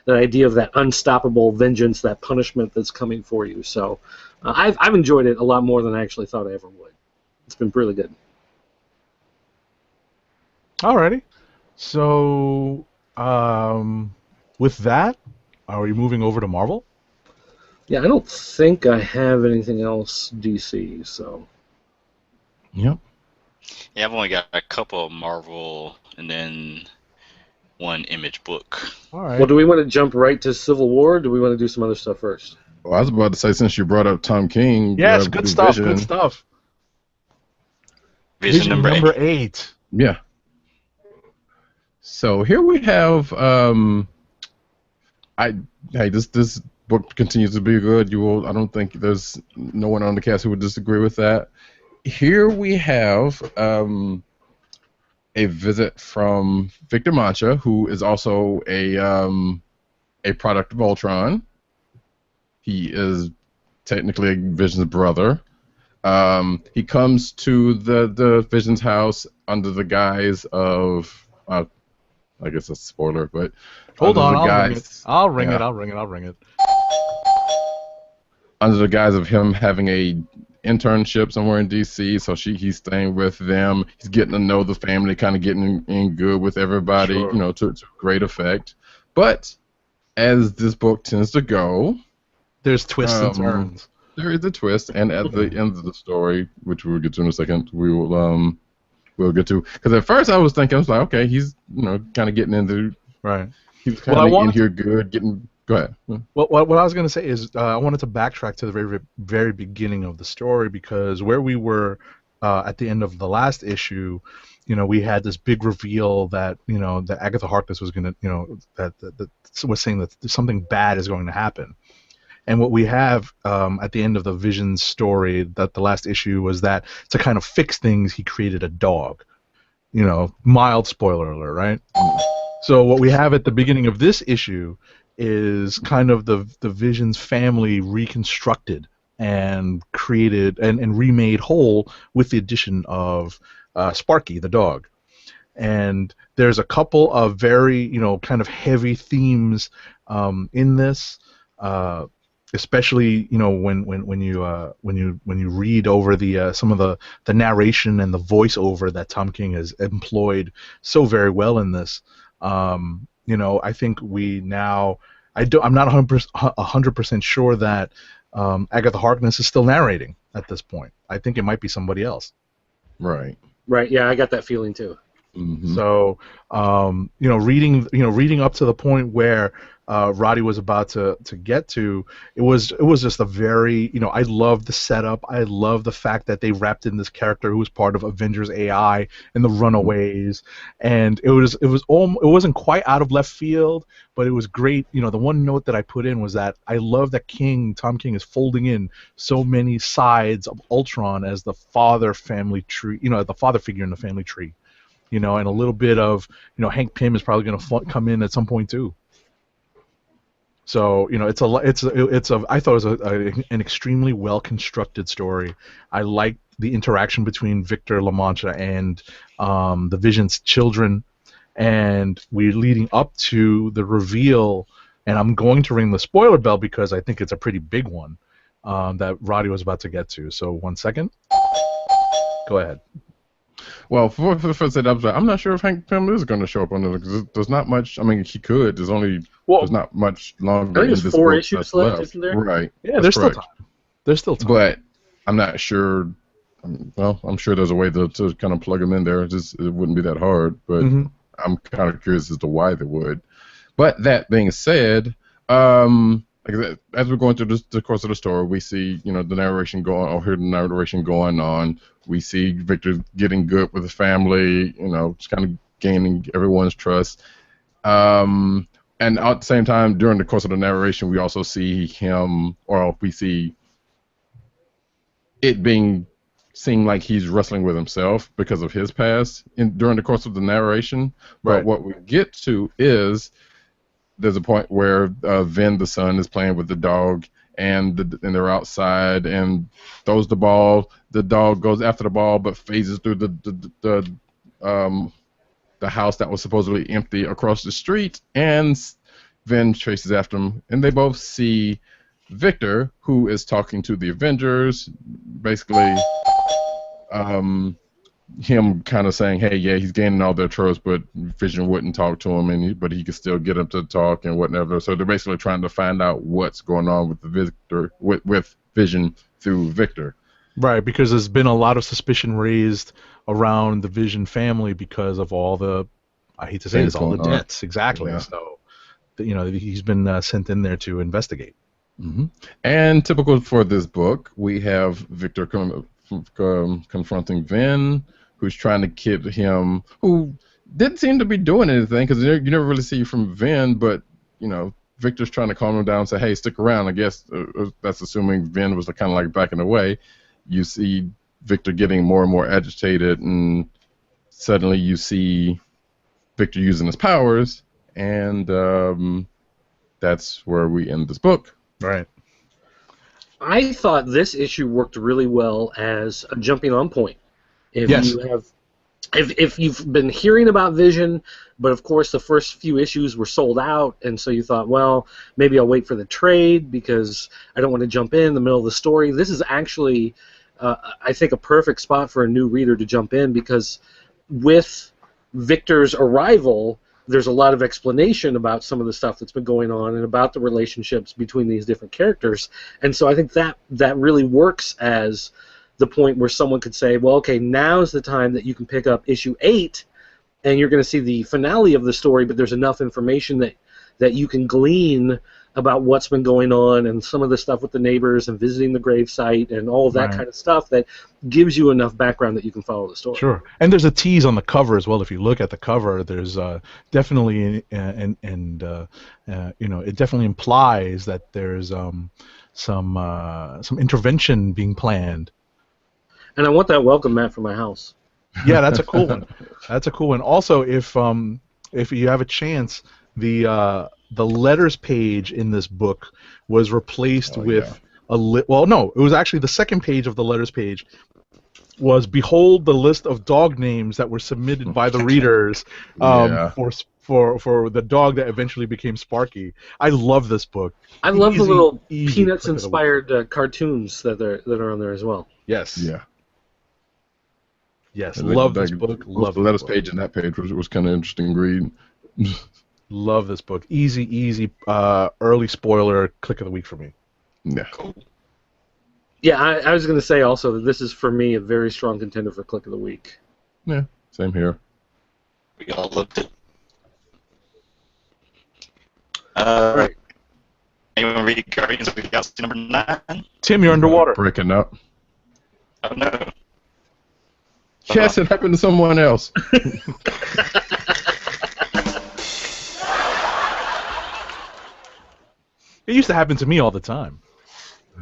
idea of that unstoppable vengeance, that punishment that's coming for you. So I've enjoyed it a lot more than I actually thought I ever would. It's been really good. Alrighty. So with that, are we moving over to Marvel? Yeah, I don't think I have anything else DC. So. Yep. Yeah, I've only got a couple of Marvel and then one Image book. All right. Well, do we want to jump right to Civil War, or do we want to do some other stuff first? Well, I was about to say, since you brought up Tom King. Yes, good stuff. Good stuff. Vision number 8. Yeah. So here we have. This book continues to be good. I don't think there's no one on the cast who would disagree with that. Here we have a visit from Victor Mancha, who is also a product of Ultron. He is technically Vision's brother. He comes to the Vision's house under the guise of, I guess that's a spoiler, but hold on, I'll ring it. under the guise of him having a internship somewhere in DC. So he's staying with them. He's getting to know the family, kind of getting in good with everybody, Sure. you know, to great effect. But as this book tends to go, There's twists and um, turns. there is a twist, and at the end of the story, which we'll get to in a second, we'll get to. Because at first I was thinking, I was like, okay, he's kind of getting into, Right. he's Well, kind I of in wanted here good, getting. Go ahead. Well, what I was going to say is I wanted to backtrack to the very, very beginning of the story because where we were at the end of the last issue, we had this big reveal that that Agatha Harkness was going to that was saying that something bad is going to happen. And what we have at the end of the Vision story, that the last issue was that to kind of fix things, he created a dog. Mild spoiler alert, right? So what we have at the beginning of this issue is kind of the Vision's family reconstructed and created and remade whole with the addition of Sparky the dog. And there's a couple of very kind of heavy themes in this, especially when you read over the some of the narration and the voiceover that Tom King has employed so very well in this. I think I'm not 100% sure that Agatha Harkness is still narrating at this point. I think it might be somebody else. Right. Right. Yeah, I got that feeling too. Mm-hmm. So, reading up to the point where Roddy was about to get to, it was just a very, I love the setup. I love the fact that they wrapped in this character who was part of Avengers AI and the Runaways, and it wasn't quite out of left field, but it was great. The one note that I put in was that I love that Tom King is folding in so many sides of Ultron as the father family tree, the father figure in the family tree. And a little bit of, Hank Pym is probably going to come in at some point too. So, I thought it was an extremely well constructed story. I liked the interaction between Victor La Mancha and the Vision's children, and we're leading up to the reveal. And I'm going to ring the spoiler bell because I think it's a pretty big one that Roddy was about to get to. So, 1 second. Go ahead. Well, for the first set, I'm not sure if Hank Pym is going to show up on it because there's not much. I mean, he could. There's not much longer. I think there's 4 issues left, isn't there? Right. Yeah, there's still time. There's still time. But I'm not sure. Well, I'm sure there's a way to kind of plug him in there. It wouldn't be that hard. But I'm kind of curious as to why they would. But that being said, as we're going through the course of the story, we see the narration going, or hear the narration going on. We see Victor getting good with his family, just kind of gaining everyone's trust. And at the same time, during the course of the narration, we also see we see it seem like he's wrestling with himself because of his past during the course of the narration. Right. But what we get to is there's a point where Vin, the son, is playing with the dog, and they're outside and throws the ball. The dog goes after the ball, but phases through the house that was supposedly empty across the street, and Vin chases after him, and they both see Victor, who is talking to the Avengers, basically him kind of saying, hey, yeah, he's gaining all their trust, but Vision wouldn't talk to him, but he could still get him to talk and whatever. So they're basically trying to find out what's going on with Vision through Victor. Right, because there's been a lot of suspicion raised around the Vision family because of all the, I hate to say this, all the debts. Exactly. Yeah. So, he's been sent in there to investigate. Mm-hmm. And typical for this book, we have Victor confronting Vin, who's trying to kid him, who didn't seem to be doing anything, because you never really see from Vin, but Victor's trying to calm him down and say, hey, stick around. I guess that's assuming Vin was kind of like backing away. You see Victor getting more and more agitated, and suddenly you see Victor using his powers, and that's where we end this book. Right. I thought this issue worked really well as a jumping on point. If yes. you have if you've been hearing about Vision, but of course the first few issues were sold out, and so you thought, well, maybe I'll wait for the trade because I don't want to jump in the middle of the story. This is actually, I think, a perfect spot for a new reader to jump in because with Victor's arrival, there's a lot of explanation about some of the stuff that's been going on and about the relationships between these different characters, and so I think that really works as the point where someone could say, well, okay, now's the time that you can pick up issue 8 and you're going to see the finale of the story, but there's enough information that you can glean about what's been going on and some of the stuff with the neighbors and visiting the gravesite and all of that kind of stuff that gives you enough background that you can follow the story. Sure. And there's a tease on the cover as well. If you look at the cover, there's definitely, it definitely implies that there's some intervention being planned. And I want that welcome mat for my house. Yeah, that's a cool one. That's a cool one. Also, if you have a chance, the letters page in this book was replaced with well, no, it was actually the second page of the letters page was behold the list of dog names that were submitted by the readers for the dog that eventually became Sparky. I love this book. I love the little Peanuts-inspired cartoons that are on there as well. Yes. Yeah. Yes, love this book. Love the letters page and that page was kind of interesting read. Love this book. Easy, early spoiler, click of the week for me. Yeah. Cool. Yeah, I was going to say also that this is, for me, a very strong contender for click of the week. Yeah, same here. We all loved it. Right. Anyone read Guardians of the Galaxy number 9? Tim, you're underwater. Breaking up. Oh no. Yes, it happened to someone else. It used to happen to me all the time.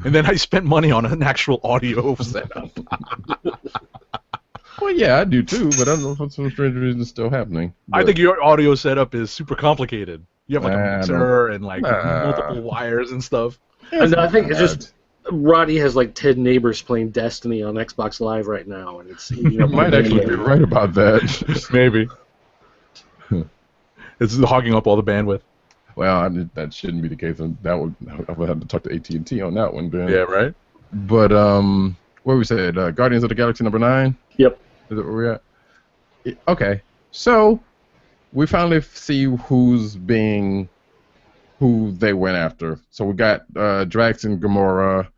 And then I spent money on an actual audio setup. Well, yeah, I do too, but I don't know if for some strange reason it's still happening. I think your audio setup is super complicated. You have like a mixer and like multiple wires and stuff. And I think it's just Roddy has like 10 neighbors playing Destiny on Xbox Live right now, and it's You might actually be right about that. Maybe. It's hogging up all the bandwidth. Well, that shouldn't be the case. And I would have to talk to AT&T on that one, Ben. Yeah, right? But what we said, Guardians of the Galaxy number 9. Yep. Is that where we're at? Okay, so we finally see who they went after. So we got Drax and Gamora,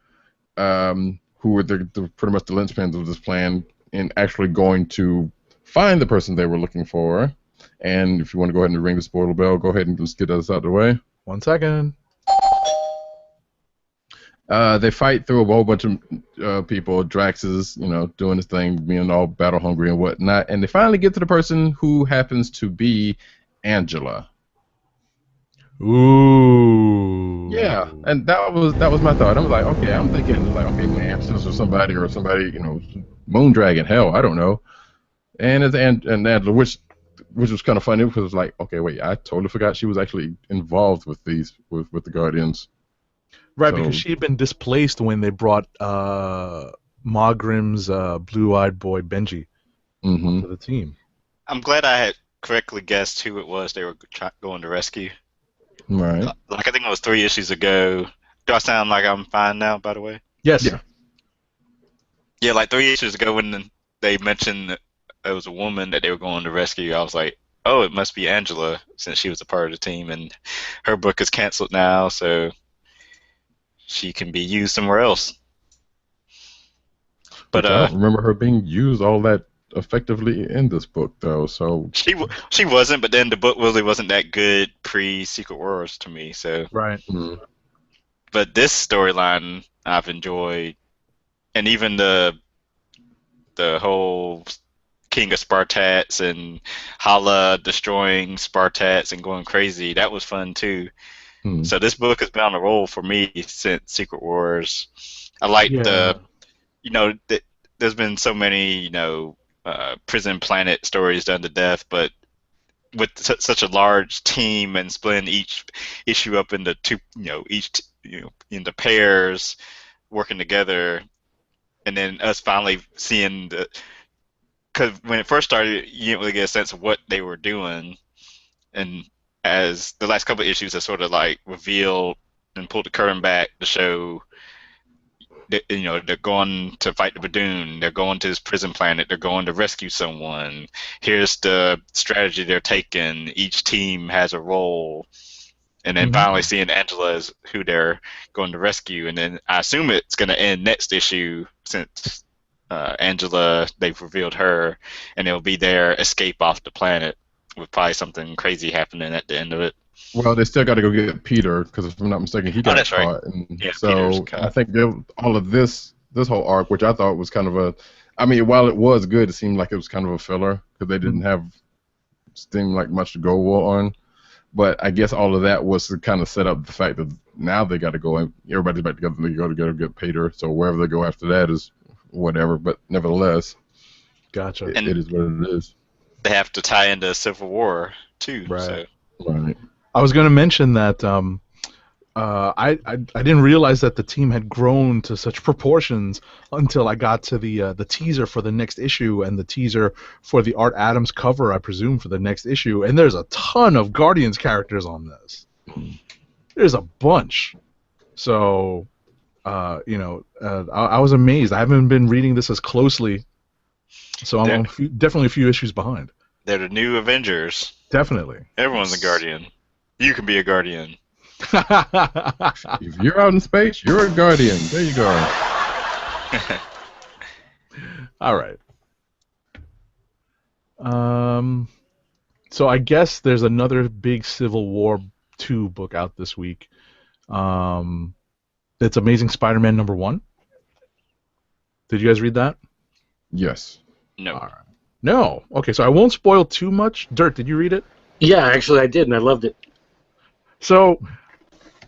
who were pretty much the linchpins of this plan, in actually going to find the person they were looking for. And if you want to go ahead and ring the spoiler bell, go ahead and just get us out of the way. 1 second. They fight through a whole bunch of people. Drax is, doing his thing, being all battle hungry and whatnot. And they finally get to the person who happens to be Angela. Ooh. Yeah, and that was my thought. I was like, okay, I'm thinking like, okay, Mantis or somebody, Moondragon, hell, I don't know. And it's Angela, which was kind of funny because it was like, okay, wait, I totally forgot she was actually involved with with the Guardians. Right, because she had been displaced when they brought Mogrim's blue-eyed boy Benji to the team. I'm glad I had correctly guessed who it was they were going to rescue. Right. Like I think it was 3 issues ago. Do I sound like I'm fine now, by the way? Yes. Yeah. Yeah, like 3 issues ago when they mentioned that it was a woman that they were going to rescue, I was like, oh, it must be Angela, since she was a part of the team, and her book is canceled now, so she can be used somewhere else. But I don't remember her being used all that effectively in this book, though. So she wasn't, but then the book really wasn't that good pre-Secret Wars to me. So right. Mm-hmm. But this storyline I've enjoyed, and even the whole King of Spartats and Hala destroying Spartats and going crazy, that was fun too. So this book has been on a roll for me since Secret Wars. I like there's been so many, Prison Planet stories done to death, but with such a large team and splitting each issue up into into pairs, working together, and then us finally seeing because when it first started, you didn't really get a sense of what they were doing, and as the last couple of issues have sort of like revealed and pulled the curtain back to show that, they're going to fight the Badoon, they're going to this prison planet, they're going to rescue someone. Here's the strategy they're taking. Each team has a role, and then finally seeing Angela as who they're going to rescue, and then I assume it's going to end next issue since Angela, they've revealed her, and it'll be their escape off the planet with probably something crazy happening at the end of it. Well, they still got to go get Peter because if I'm not mistaken, he got that's right. caught. And Yeah, Peter's so caught. I think all of this whole arc, which I thought was kind of a, I mean, while it was good, it seemed like it was kind of a filler because they didn't have seemed like much to go on. But I guess all of that was to kind of set up the fact that now they got to go and everybody's back together. They go together to get Peter. So wherever they go after that is whatever. But nevertheless, Gotcha. it is what it is. They have to tie into Civil War too. Right. So. Right. I was going to mention that I didn't realize that the team had grown to such proportions until I got to the teaser for the next issue and the teaser for the Art Adams cover, I presume, for the next issue. And there's a ton of Guardians characters on this. There's a bunch. So, I was amazed. I haven't been reading this as closely, so I'm definitely a few issues behind. They're the new Avengers. Definitely. Everyone's a Guardian. You can be a Guardian. If you're out in space, you're a Guardian. There you go. All right. So I guess there's another big Civil War 2 book out this week. It's Amazing Spider-Man #1. Did you guys read that? Yes. No. All right. No. Okay, so I won't spoil too much. Dirt, did you read it? Yeah, actually I did, and I loved it. So,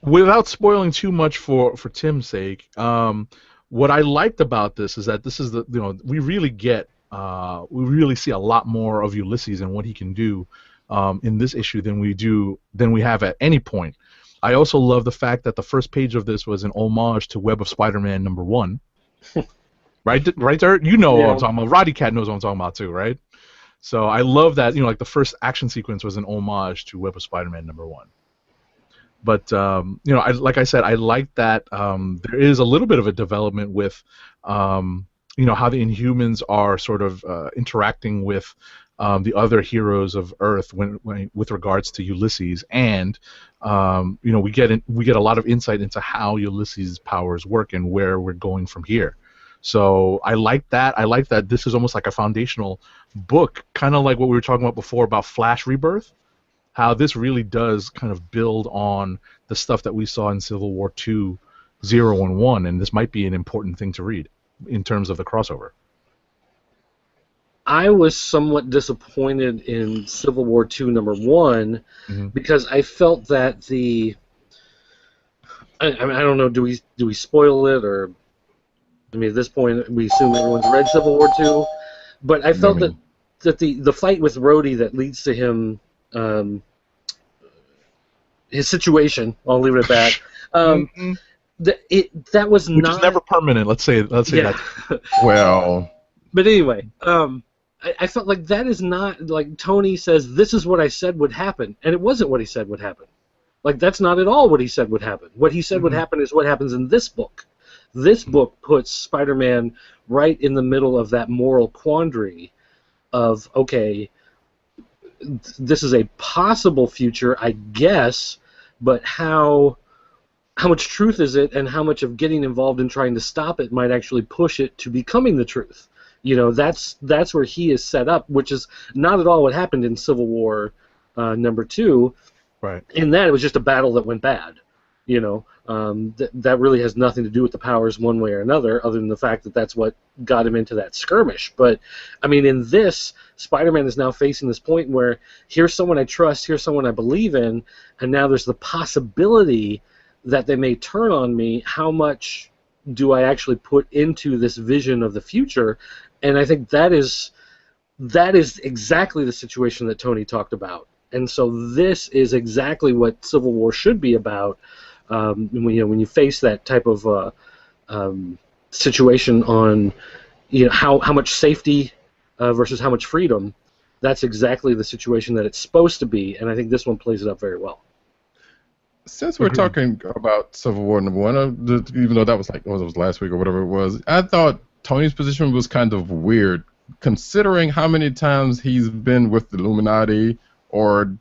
without spoiling too much for Tim's sake, what I liked about this is that this is we really see a lot more of Ulysses and what he can do in this issue than we have at any point. I also love the fact that the first page of this was an homage to Web of Spider-Man #1. Right, Dirt? You know what I'm talking about. Roddy Cat knows what I'm talking about too, right? So I love that, like the first action sequence was an homage to Web of Spider-Man #1. But like I said, I like that there is a little bit of a development with, how the Inhumans are sort of interacting with the other heroes of Earth with regards to Ulysses, and we get a lot of insight into how Ulysses' powers work and where we're going from here. So I like that. I like that this is almost like a foundational book, kind of like what we were talking about before about Flash Rebirth. How this really does kind of build on the stuff that we saw in Civil War 2, 0, and 1, and this might be an important thing to read in terms of the crossover. I was somewhat disappointed in Civil War 2 #1 because I felt that I don't know, do we spoil it, or I mean at this point we assume everyone's read Civil War 2, but I felt that the fight with Rhodey that leads to him his situation, I'll leave it at that. That was Which not is never permanent. Let's say that. Well, but anyway, I felt like that is not, like Tony says, this is what I said would happen, and it wasn't what he said would happen. Like, that's not at all what he said would happen. What he said would happen is what happens in this book. This book puts Spider-Man right in the middle of that moral quandary of, okay, this is a possible future, I guess, but how much truth is it, and how much of getting involved in trying to stop it might actually push it to becoming the truth? That's where he is set up, which is not at all what happened in Civil War #2. Right. In that, it was just a battle that went bad. That really has nothing to do with the powers one way or another, other than the fact that that's what got him into that skirmish. But, I mean, in this, Spider-Man is now facing this point where here's someone I trust, here's someone I believe in, and now there's the possibility that they may turn on me. How much do I actually put into this vision of the future? And I think that is exactly the situation that Tony talked about. And so this is exactly what Civil War should be about. When you face that type of situation on how much safety versus how much freedom, that's exactly the situation that it's supposed to be, and I think this one plays it up very well. Since we're talking about Civil War #1, even though that was like, it was last week or whatever it was, I thought Tony's position was kind of weird, considering how many times he's been with the Illuminati, or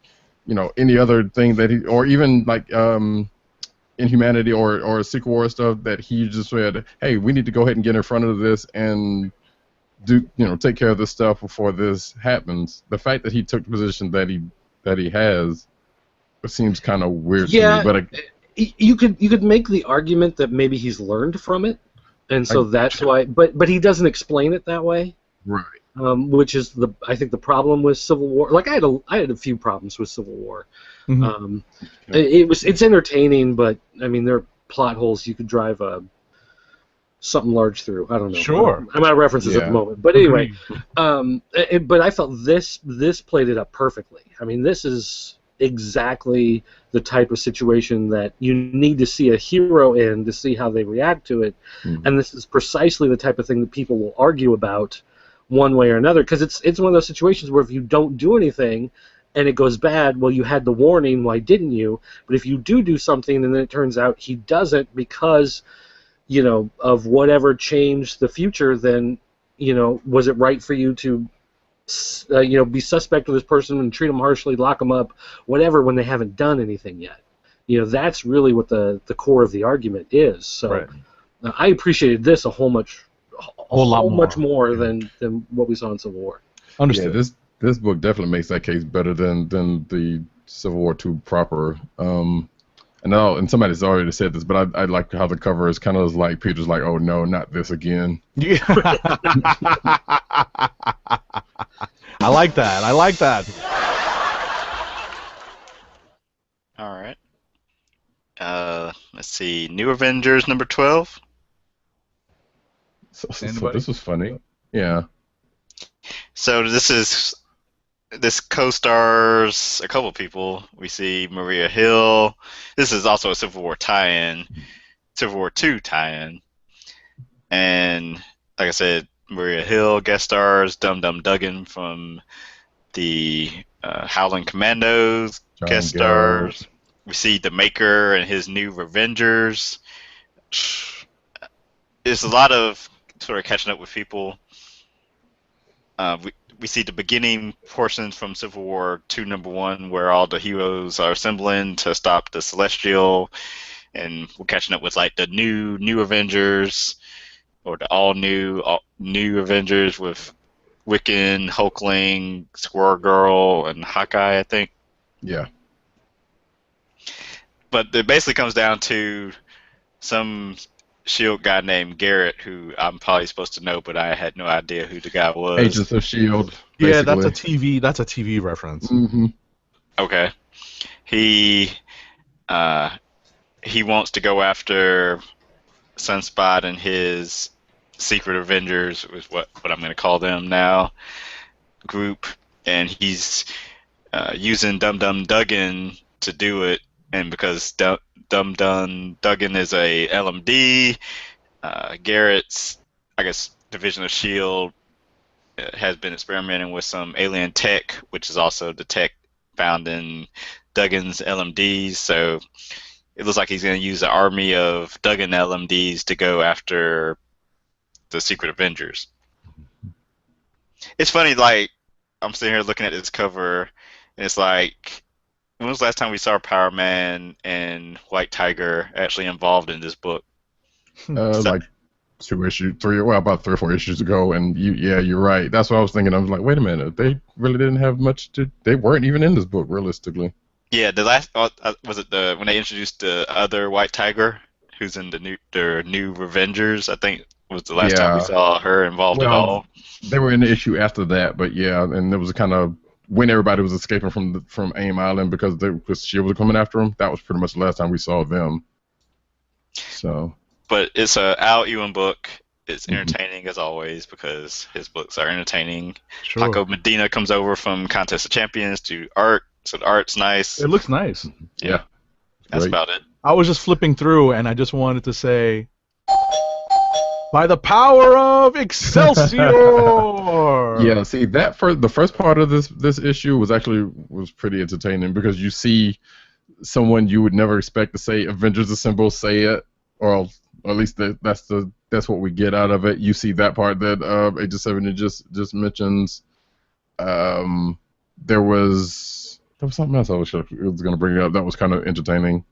any other thing that he, or even like Inhumanity or Secret War stuff, that he just said, hey, we need to go ahead and get in front of this and take care of this stuff before this happens. The fact that he took the position that he has, it seems kind of weird to me. But you could make the argument that maybe he's learned from it, and so that's why. But he doesn't explain it that way, right? Which is I think the problem with Civil War. Like I had a few problems with Civil War. Mm-hmm. It's entertaining, but I mean there are plot holes you could drive something large through. I don't know. Sure. I'm out of references at the moment, but anyway. But I felt this played it up perfectly. I mean, this is exactly the type of situation that you need to see a hero in to see how they react to it, and this is precisely the type of thing that people will argue about one way or another, because it's one of those situations where if you don't do anything and it goes bad, well, you had the warning, why didn't you? But if you do something and then it turns out he doesn't because of whatever changed the future, then was it right for you to be suspect of this person and treat them harshly, lock them up, whatever, when they haven't done anything yet? That's really what the core of the argument is. So right. I appreciated this a whole lot more than what we saw in Civil War. Understood. Yeah, this book definitely makes that case better than the Civil War 2 proper. And somebody's already said this, but I like how the cover is kind of like Peter's like, oh no, not this again. Yeah. I like that. All right. Let's see. New Avengers number 12. So this was funny. Yeah. So this co-stars a couple people. We see Maria Hill. This is also a Civil War tie-in, Civil War 2 tie-in. And like I said, Maria Hill guest stars, Dum Dum Dugan from the Howling Commandos guest stars. We see the Maker and his new Revengers. There's a lot of sort of catching up with people. We see the beginning portions from Civil War 2 #1 where all the heroes are assembling to stop the Celestial, and we're catching up with like the new Avengers, or the all new Avengers with Wiccan, Hulkling, Squirrel Girl, and Hawkeye, I think. Yeah. But it basically comes down to some S.H.I.E.L.D. guy named Garrett, who I'm probably supposed to know, but I had no idea who the guy was. Agents of S.H.I.E.L.D. Yeah, that's a TV reference. Mm-hmm. Okay. He wants to go after Sunspot and his Secret Avengers, is what I'm going to call them now, group, and he's using Dum Dum Dugan to do it, and because Dum Dum Dugan is a LMD, Garrett's, I guess, division of S.H.I.E.L.D. has been experimenting with some alien tech, which is also the tech found in Duggan's LMDs, so it looks like he's going to use an army of Duggan LMDs to go after the Secret Avengers. It's funny, like, I'm sitting here looking at this cover, and it's like, when was the last time we saw Power Man and White Tiger actually involved in this book? Like 2 issues, about 3 or 4 issues ago, and you're right. That's what I was thinking. I was like, wait a minute, they really didn't have much they weren't even in this book, realistically. Yeah, the last, was it when they introduced the other White Tiger, who's in the new Revengers, I think was the last time we saw her involved at all. They were in the issue after that, but yeah, and it was kind of when everybody was escaping from AIM Island because S.H.I.E.L.D. was coming after them. That was pretty much the last time we saw them. So. But it's a Al Ewing book. It's entertaining as always because his books are entertaining. Sure. Paco Medina comes over from Contest of Champions to art, so the art's nice. It looks nice. Yeah. That's about it. I was just flipping through, and I just wanted to say, By the power of Excelsior! Yeah, see that the first part of this issue was pretty entertaining because you see someone you would never expect to say Avengers Assemble say it, or at least that's what we get out of it. You see that part that Age of 70 just mentions. There was something else I was going to bring up that was kind of entertaining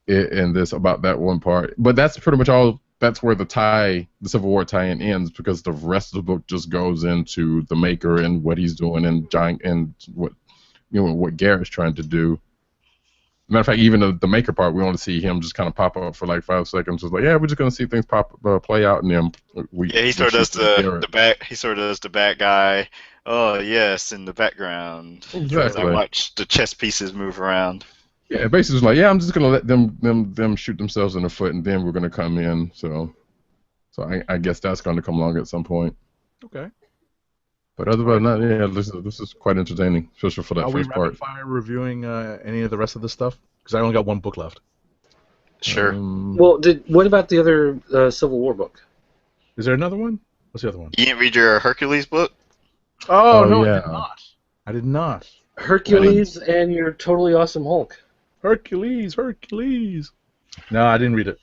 in this about that one part. But that's pretty much all. That's where the Civil War tie-in ends, because the rest of the book just goes into the Maker and what he's doing and what Garrett's trying to do. Matter of fact, even the Maker part, we only see him just kind of pop up for like 5 seconds. Just like, yeah, we're just gonna see things play out, and then he sort of does the back. He sort of does the bad guy. Oh yes, in the background. Exactly. I watch the chess pieces move around. Yeah, basically, it's like, yeah, I'm just gonna let them shoot themselves in the foot, and then we're gonna come in. So I guess that's gonna come along at some point. Okay. But other than that, yeah, this is quite entertaining, especially for that first part. Are we rapid fire reviewing any of the rest of this stuff? Because I only got one book left. Sure. Well, what about the other Civil War book? Is there another one? What's the other one? You didn't read your Hercules book? Oh no, yeah. I did not. I did not. Hercules and your Totally Awesome Hulk. Hercules. No, I didn't read it.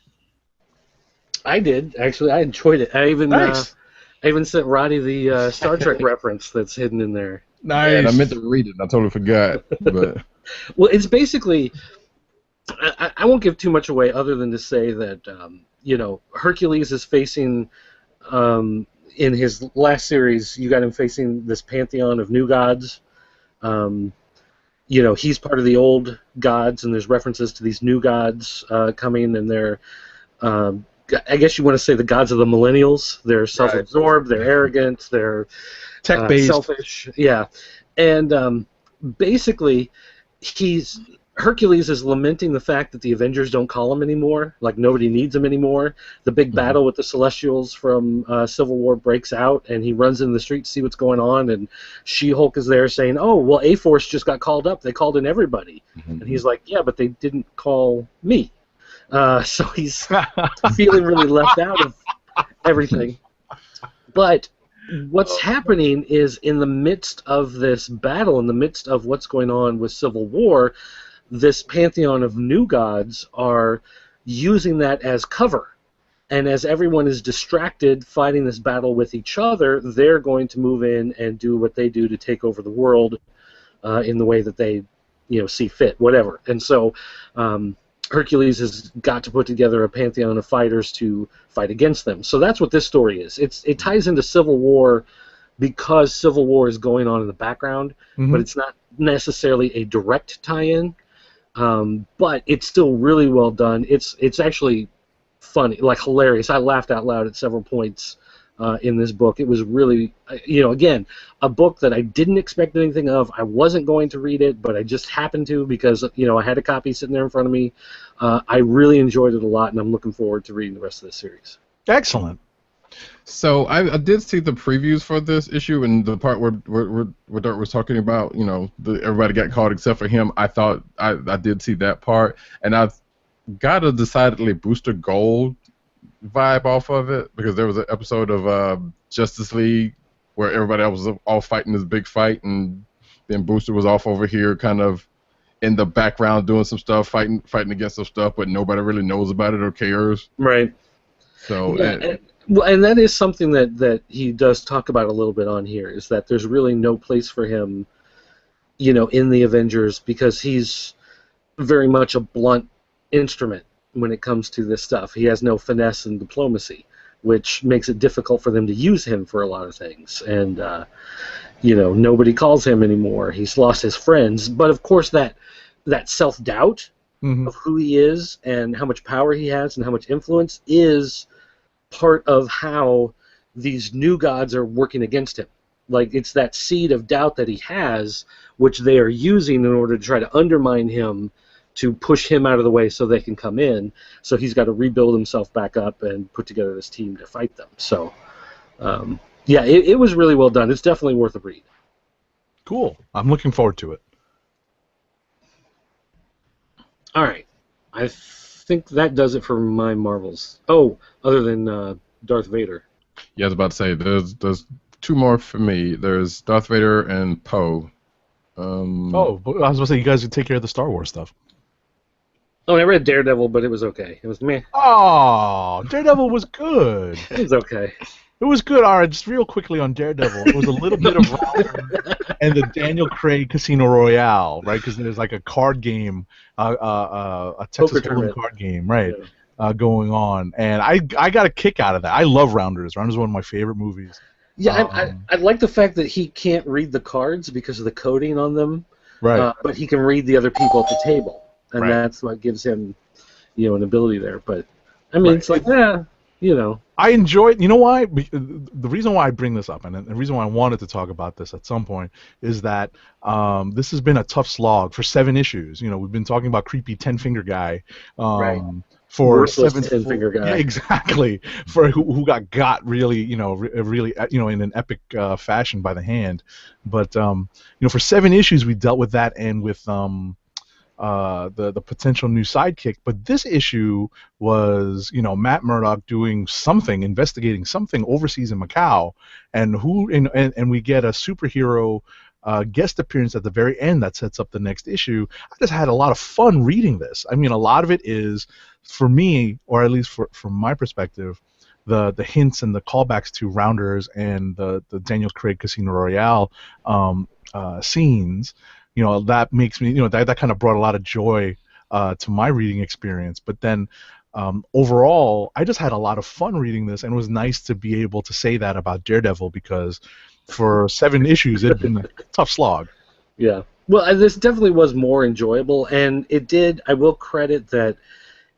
I did, actually. I enjoyed it. I even sent Roddy the Star Trek reference that's hidden in there. Nice. Yeah, and I meant to read it. I totally forgot. But well, it's basically. I won't give too much away, other than to say that Hercules is facing. In his last series, you got him facing this pantheon of new gods. He's part of the old gods, and there's references to these new gods coming, and they're, I guess you want to say, the gods of the millennials. They're self-absorbed, they're arrogant, they're tech-based, selfish. Yeah, and basically, Hercules is lamenting the fact that the Avengers don't call him anymore, like nobody needs him anymore. The big battle with the Celestials from Civil War breaks out, and he runs in the street to see what's going on, and She-Hulk is there saying, oh, well, A-Force just got called up. They called in everybody. And he's like, yeah, but they didn't call me. So he's feeling really left out of everything. But what's happening is, in the midst of this battle, in the midst of what's going on with Civil War, this pantheon of new gods are using that as cover. And as everyone is distracted fighting this battle with each other, they're going to move in and do what they do to take over the world in the way that they see fit, whatever. And so Hercules has got to put together a pantheon of fighters to fight against them. So that's what this story is. It ties into Civil War because Civil War is going on in the background, but it's not necessarily a direct tie-in. But it's still really well done. It's actually funny, like hilarious. I laughed out loud at several points in this book. It was really, again, a book that I didn't expect anything of. I wasn't going to read it, but I just happened to because, I had a copy sitting there in front of me. I really enjoyed it a lot, and I'm looking forward to reading the rest of the series. Excellent. So I did see the previews for this issue, and the part where Dirt was talking about, everybody got called except for him. I thought I did see that part, and I've got a decidedly Booster Gold vibe off of it, because there was an episode of Justice League where everybody else was all fighting this big fight, and then Booster was off over here kind of in the background doing some stuff, fighting against some stuff, but nobody really knows about it or cares. Right. So. Yeah, and that is something that he does talk about a little bit on here, is that there's really no place for him, in the Avengers, because he's very much a blunt instrument when it comes to this stuff. He has no finesse and diplomacy, which makes it difficult for them to use him for a lot of things. And, nobody calls him anymore. He's lost his friends. But, of course, that self-doubt of who he is and how much power he has and how much influence is part of how these new gods are working against him. Like, it's that seed of doubt that he has, which they are using in order to try to undermine him, to push him out of the way so they can come in. So he's got to rebuild himself back up and put together this team to fight them. So, it was really well done. It's definitely worth a read. Cool. I'm looking forward to it. All right. I think that does it for my Marvels. Oh, other than Darth Vader. Yeah, I was about to say there's two more for me. There's Darth Vader and Poe. Oh, but I was gonna say you guys could take care of the Star Wars stuff. Oh, I read Daredevil, but it was okay. It was meh. Oh, Daredevil was good. It was okay. It was good. All right, just real quickly on Daredevil. It was a little bit of Rounder and the Daniel Craig Casino Royale, right? Because there's like a card game, a Texas Hold'em card game, right, going on. And I got a kick out of that. I love Rounders. Rounders is one of my favorite movies. Yeah, I like the fact that he can't read the cards because of the coding on them. Right. But he can read the other people at the table. And Right. that's what gives him, an ability there. But, I mean, it's like, I enjoyed. You know why? The reason why I bring this up, and the reason why I wanted to talk about this at some point, is that this has been a tough slog for 7 issues. We've been talking about creepy 10-finger guy. Right. For Worthless 7 10-finger guy. Yeah, exactly. For who got really, really, in an epic fashion by the hand. But for 7 issues we dealt with that, and with the potential new sidekick. But this issue was, Matt Murdock doing something, investigating something overseas in Macau, and we get a superhero guest appearance at the very end that sets up the next issue. I just had a lot of fun reading this. I mean, a lot of it is, for me, or at least from my perspective, the hints and the callbacks to Rounders and the Daniel Craig Casino Royale scenes. That makes me, that kind of brought a lot of joy to my reading experience. But then overall, I just had a lot of fun reading this, and it was nice to be able to say that about Daredevil, because for 7 issues it had been a tough slog. Yeah. Well, this definitely was more enjoyable, and it did, I will credit that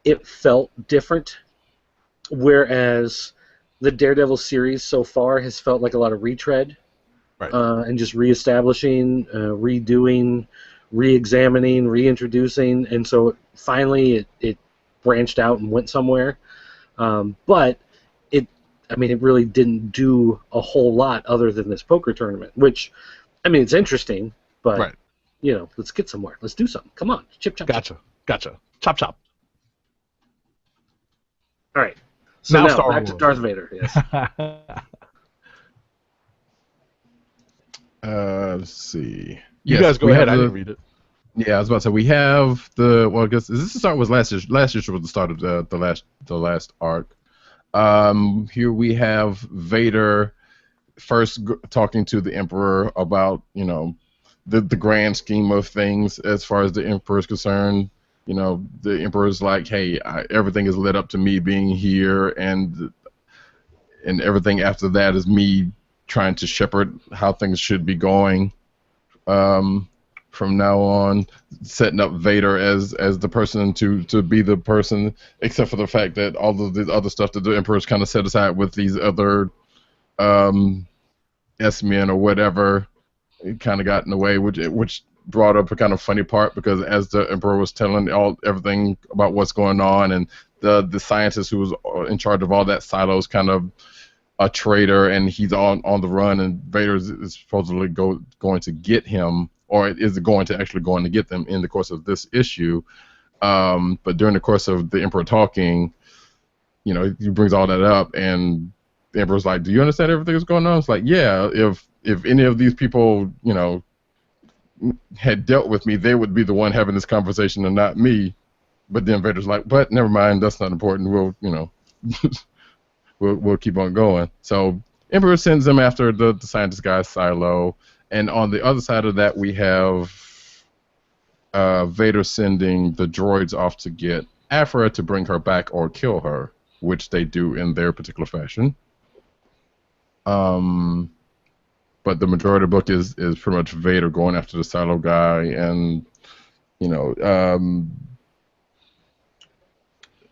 it felt different, whereas the Daredevil series so far has felt like a lot of retread. Right. And just reestablishing, redoing, re-examining, reintroducing, and so finally it branched out and went somewhere. But it really didn't do a whole lot other than this poker tournament, which, it's interesting, but right. Let's get somewhere. Let's do something. Come on, chip chop. Gotcha. Chop chop. All right. So now Star back Wars. to Darth Vader. Yes. Let's see. You guys go ahead. I didn't read it. Yeah, I was about to say we have the. Well, I guess is this the start? Was last issue? Last issue was the start of the last arc. Here we have Vader first talking to the Emperor about the grand scheme of things as far as the Emperor is concerned. The Emperor's like, hey, everything is led up to me being here, and everything after that is me trying to shepherd how things should be going from now on, setting up Vader as the person to be the person, except for the fact that all of the other stuff that the Emperor's kind of set aside with these other S-men or whatever, it kind of got in the way, which brought up a kind of funny part, because as the Emperor was telling everything about what's going on, and the scientist who was in charge of all that silo's kind of a traitor, and he's on the run, and Vader is supposedly going to get him, or is going to get them in the course of this issue. But during the course of the Emperor talking, he brings all that up, and the Emperor's like, "Do you understand everything that's going on?" It's like, yeah, if any of these people, had dealt with me, they would be the one having this conversation and not me. But then Vader's like, "But never mind, that's not important. We'll, we'll keep on going." So Emperor sends them after the scientist guy's silo, and on the other side of that we have Vader sending the droids off to get Aphra to bring her back or kill her, which they do in their particular fashion. But the majority of the book is pretty much Vader going after the silo guy, and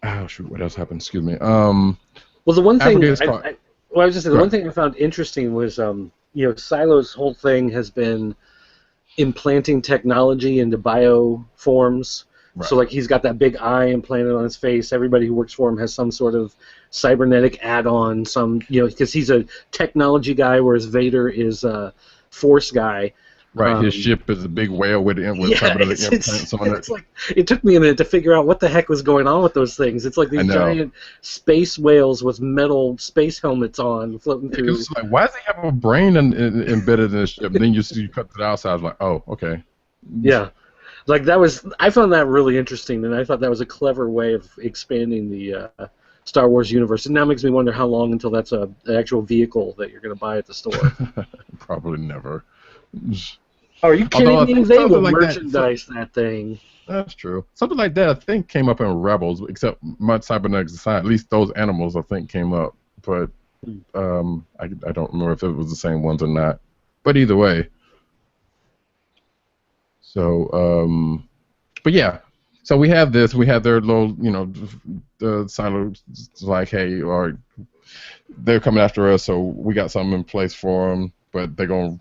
oh shoot, what else happened? Excuse me. Well, the one thing the one thing I found interesting was, Silo's whole thing has been implanting technology into bioforms. Right. So, like, he's got that big eye implanted on his face. Everybody who works for him has some sort of cybernetic add-on, because he's a technology guy, whereas Vader is a force guy. Right, his ship is a big whale with Yeah, cybernetic implants on it. it's like it took me a minute to figure out what the heck was going on with those things. It's like I these know. giant space whales with metal space helmets on floating Yeah, through. 'cause it's like, why does he have a brain embedded in his ship? And then you cut to the outside, like, oh, okay. Yeah, like that was. I found that really interesting, and I thought that was a clever way of expanding the Star Wars universe. And now makes me wonder how long until that's an actual vehicle that you're going to buy at the store. Probably never. Oh, are you Although I kidding me? think They something will like merchandise that thing. that's true. Something like that I think came up in Rebels, except my cybernetic design. At least those animals I think came up, but I don't remember if it was the same ones or not. But either way. So but yeah. So we have this. We have their little, the silos like, hey, or they're coming after us, so we got something in place for them. But they're gonna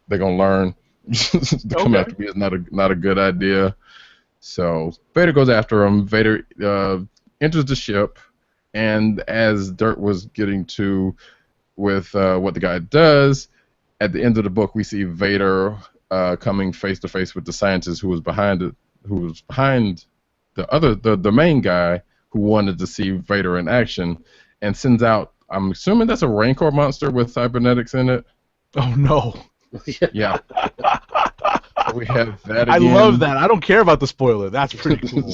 learn. To come after me is not a good idea. So Vader goes after him. Vader enters the ship, and as Dirt was getting to with what the guy does, at the end of the book, we see Vader coming face to face with the scientist who was behind the main guy who wanted to see Vader in action, and sends out. I'm assuming that's a Rancor monster with cybernetics in it. Oh no. Yeah. We have that again. I love that. I don't care about the spoiler. That's pretty cool.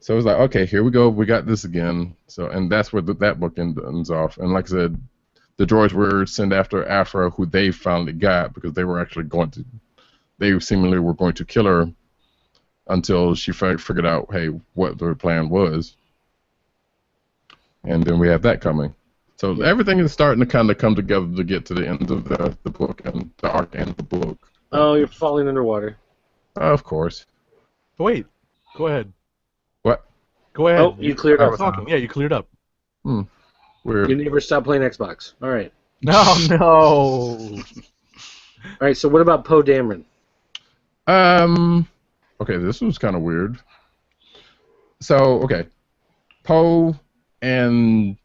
So it's like, okay, here we go. We got this again. So, and that's where that book ends off. And like I said, the droids were sent after Afra, who they finally got because they were actually they seemingly were going to kill her until she figured out, hey, what their plan was. And then we have that coming. So everything is starting to kind of come together to get to the end of the book and the arc and the book. Oh, you're falling underwater. Of course. But wait, go ahead. What? Go ahead. Oh, you cleared I up. was talking. Yeah, you cleared up. Weird. You never stopped playing Xbox. All right. No, no. All right. So what about Poe Dameron? Okay, this was kind of weird. So, okay, Poe and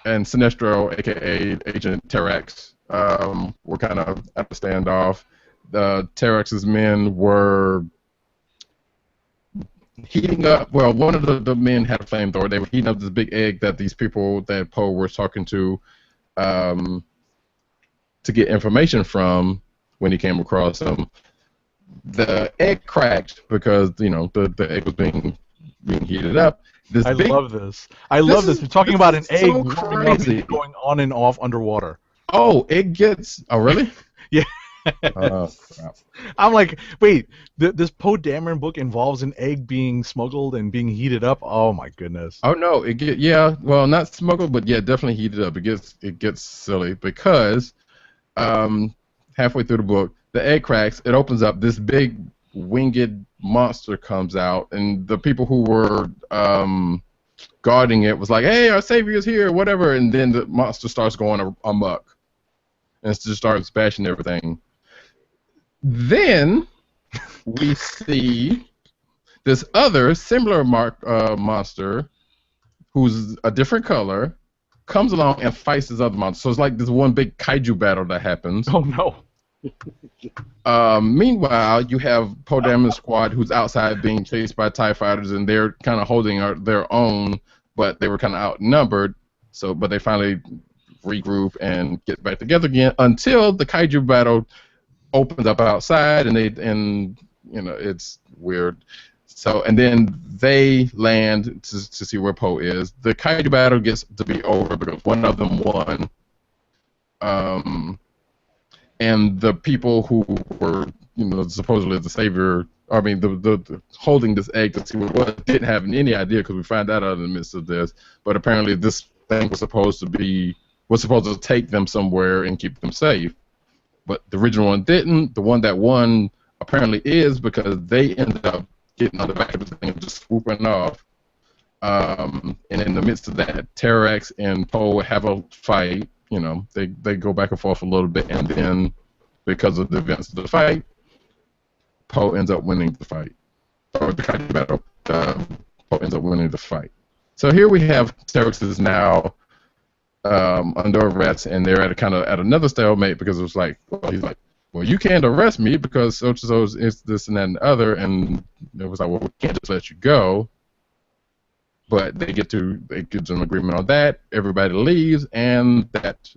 Sinestro, aka Agent Terex, were kind of at the standoff. The Terex's men were heating up. Well, one of the men had a flamethrower. They were heating up this big egg that these people that Poe was talking to get information from when he came across them. The egg cracked because the egg was being heated up. I love this. I love this. We're talking about an egg so warming up crazy. and going on and off underwater. Oh, it gets. Oh, really? Yeah. Crap. I'm like, wait, this Poe Dameron book involves an egg being smuggled and being heated up? Oh my goodness. Oh no, well, not smuggled, but yeah, definitely heated up. It gets silly because halfway through the book, the egg cracks, it opens up, this big winged monster comes out, and the people who were guarding it was like, hey, our savior's here, whatever, and then the monster starts going amok and it just starts bashing everything. Then we see this other similar monster who's a different color comes along and fights this other monster. So it's like this one big kaiju battle that happens. Oh no. Meanwhile, you have Poe Dameron's squad who's outside being chased by TIE fighters, and they're kind of holding their own, but they were kind of outnumbered. So, but they finally regroup and get back together again until the kaiju battle opens up outside, and it's weird. So, and then they land to see where Poe is. The kaiju battle gets to be over because one of them won. And the people who were, supposedly the savior, the holding this egg to see what it was, didn't have any idea because we found out in the midst of this. But apparently this thing was supposed to take them somewhere and keep them safe. But the original one didn't. The one that won apparently is because they ended up getting on the back of the thing and just swooping off. And in the midst of that, Terex and Poe have a fight. They go back and forth a little bit, and then because of the events of the fight, Poe ends up winning the fight. Or the kaiju battle, Poe ends up winning the fight. So here we have Terex is now under arrest, and they're at another stalemate because it was like, well, you can't arrest me because so is this and that and the other, and it was like, well, we can't just let you go. But they get to an agreement on that. Everybody leaves, and that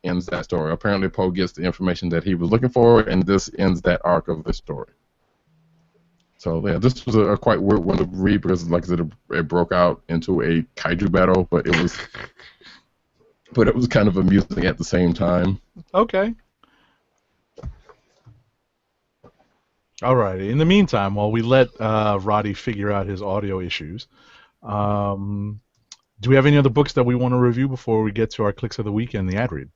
ends that story. Apparently, Poe gets the information that he was looking for, and this ends that arc of the story. So yeah, this was a quite weird one to read because, like I said, it broke out into a kaiju battle, but it was kind of amusing at the same time. Okay. Alrighty. In the meantime, while we let Roddy figure out his audio issues, do we have any other books that we want to review before we get to our clicks of the week and the ad read?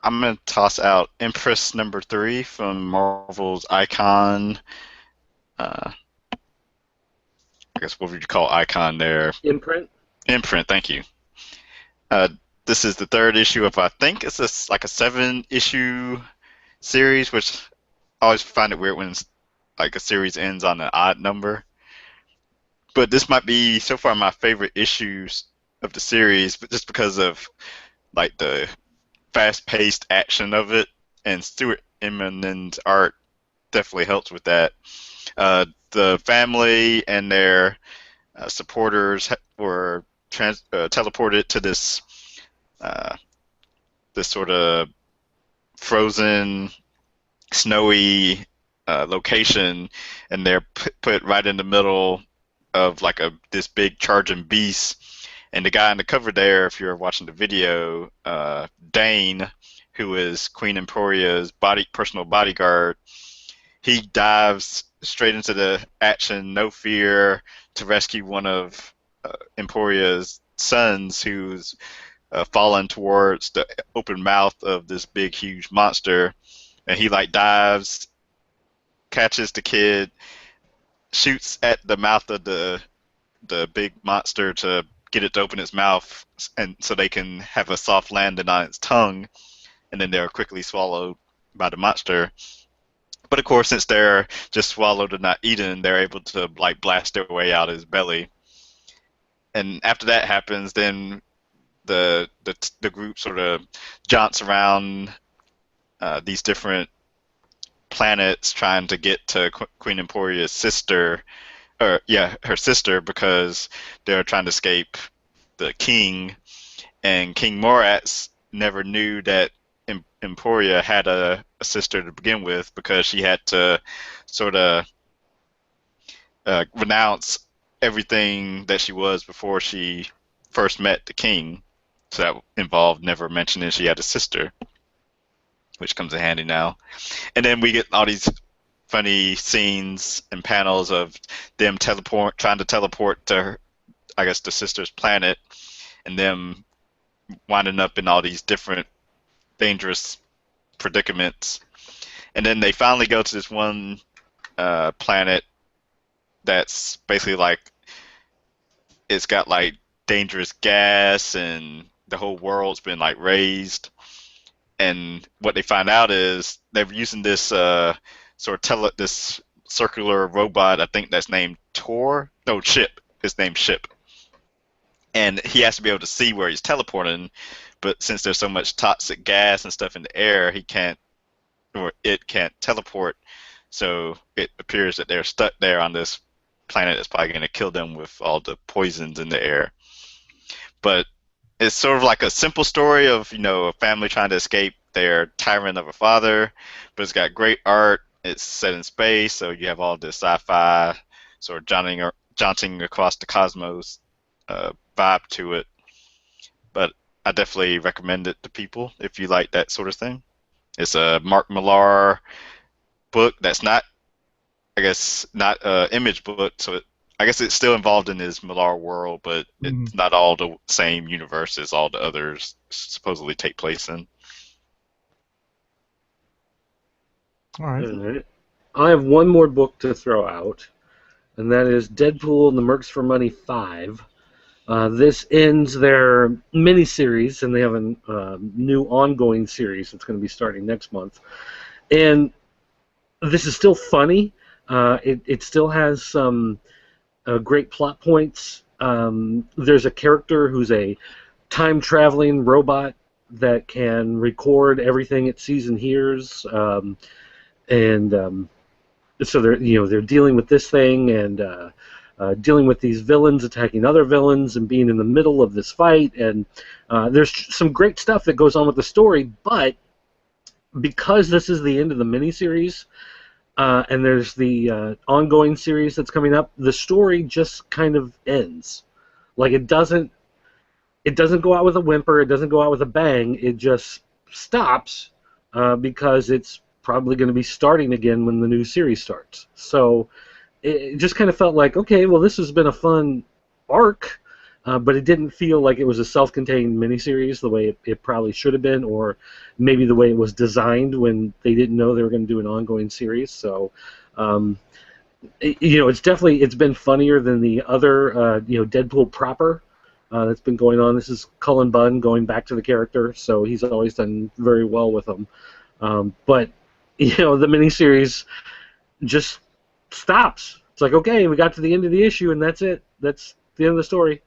I'm going to toss out Empress #3 from Marvel's Icon. I guess what would you call Icon there? Imprint. Imprint, thank you. This is the 3rd issue of, I think it's like a 7-issue series, which I always find it weird when like a series ends on an odd number. But this might be so far my favorite issues of the series, but just because of like the fast-paced action of it, and Stuart Immonen's art definitely helps with that. The family and their supporters were teleported to this sort of frozen, snowy location, and they're put right in the middle of like this big charging beast. And the guy on the cover there, if you're watching the video, Dane, who is Queen Emporia's personal bodyguard, he dives straight into the action, no fear, to rescue one of Emporia's sons who's fallen towards the open mouth of this big, huge monster. And he like dives, catches the kid, shoots at the mouth of the big monster to get it to open its mouth, and so they can have a soft landing on its tongue, and then they're quickly swallowed by the monster. But of course, since they're just swallowed and not eaten, they're able to like blast their way out of his belly. And after that happens, then the group sort of jaunts around these different planets trying to get to Queen Emporia's sister, her sister, because they're trying to escape the king. And King Moratz never knew that Emporia had a sister to begin with, because she had to sort of renounce everything that she was before she first met the king. So that involved never mentioning she had a sister, which comes in handy now. And then we get all these funny scenes and panels of them trying to teleport to her, I guess, the sister's planet, and them winding up in all these different dangerous predicaments. And then they finally go to this one planet that's basically like, it's got like dangerous gas, and the whole world's been like razed. And what they find out is they're using this this circular robot, I think that's named Tor. No, Ship. It's named Ship. And he has to be able to see where he's teleporting, but since there's so much toxic gas and stuff in the air, it can't teleport. So it appears that they're stuck there on this planet that's probably going to kill them with all the poisons in the air. But it's sort of like a simple story of, a family trying to escape their tyrant of a father, but it's got great art. It's set in space, so you have all this sci-fi sort of jaunting across the cosmos vibe to it. But I definitely recommend it to people if you like that sort of thing. It's a Mark Millar book that's not, I guess, not an Image book, so I guess it's still involved in his Millar world, but it's not all the same universe as all the others supposedly take place in. All right. I have one more book to throw out, and that is Deadpool and the Mercs for Money 5. This ends their miniseries, and they have a new ongoing series that's going to be starting next month. And this is still funny. It still has some great plot points. There's a character who's a time-traveling robot that can record everything it sees and hears, and so they're dealing with this thing and dealing with these villains attacking other villains and being in the middle of this fight, and there's some great stuff that goes on with the story, but because this is the end of the miniseries, and there's the ongoing series that's coming up, the story just kind of ends. Like it doesn't go out with a whimper, it doesn't go out with a bang, it just stops because it's probably going to be starting again when the new series starts. So it just kind of felt like, okay, well, this has been a fun arc, but it didn't feel like it was a self-contained miniseries the way it probably should have been, or maybe the way it was designed when they didn't know they were going to do an ongoing series. So, it's been funnier than the other, Deadpool proper that's been going on. This is Cullen Bunn going back to the character, so he's always done very well with them. But the miniseries just stops. It's like, okay, we got to the end of the issue, and that's it. That's the end of the story.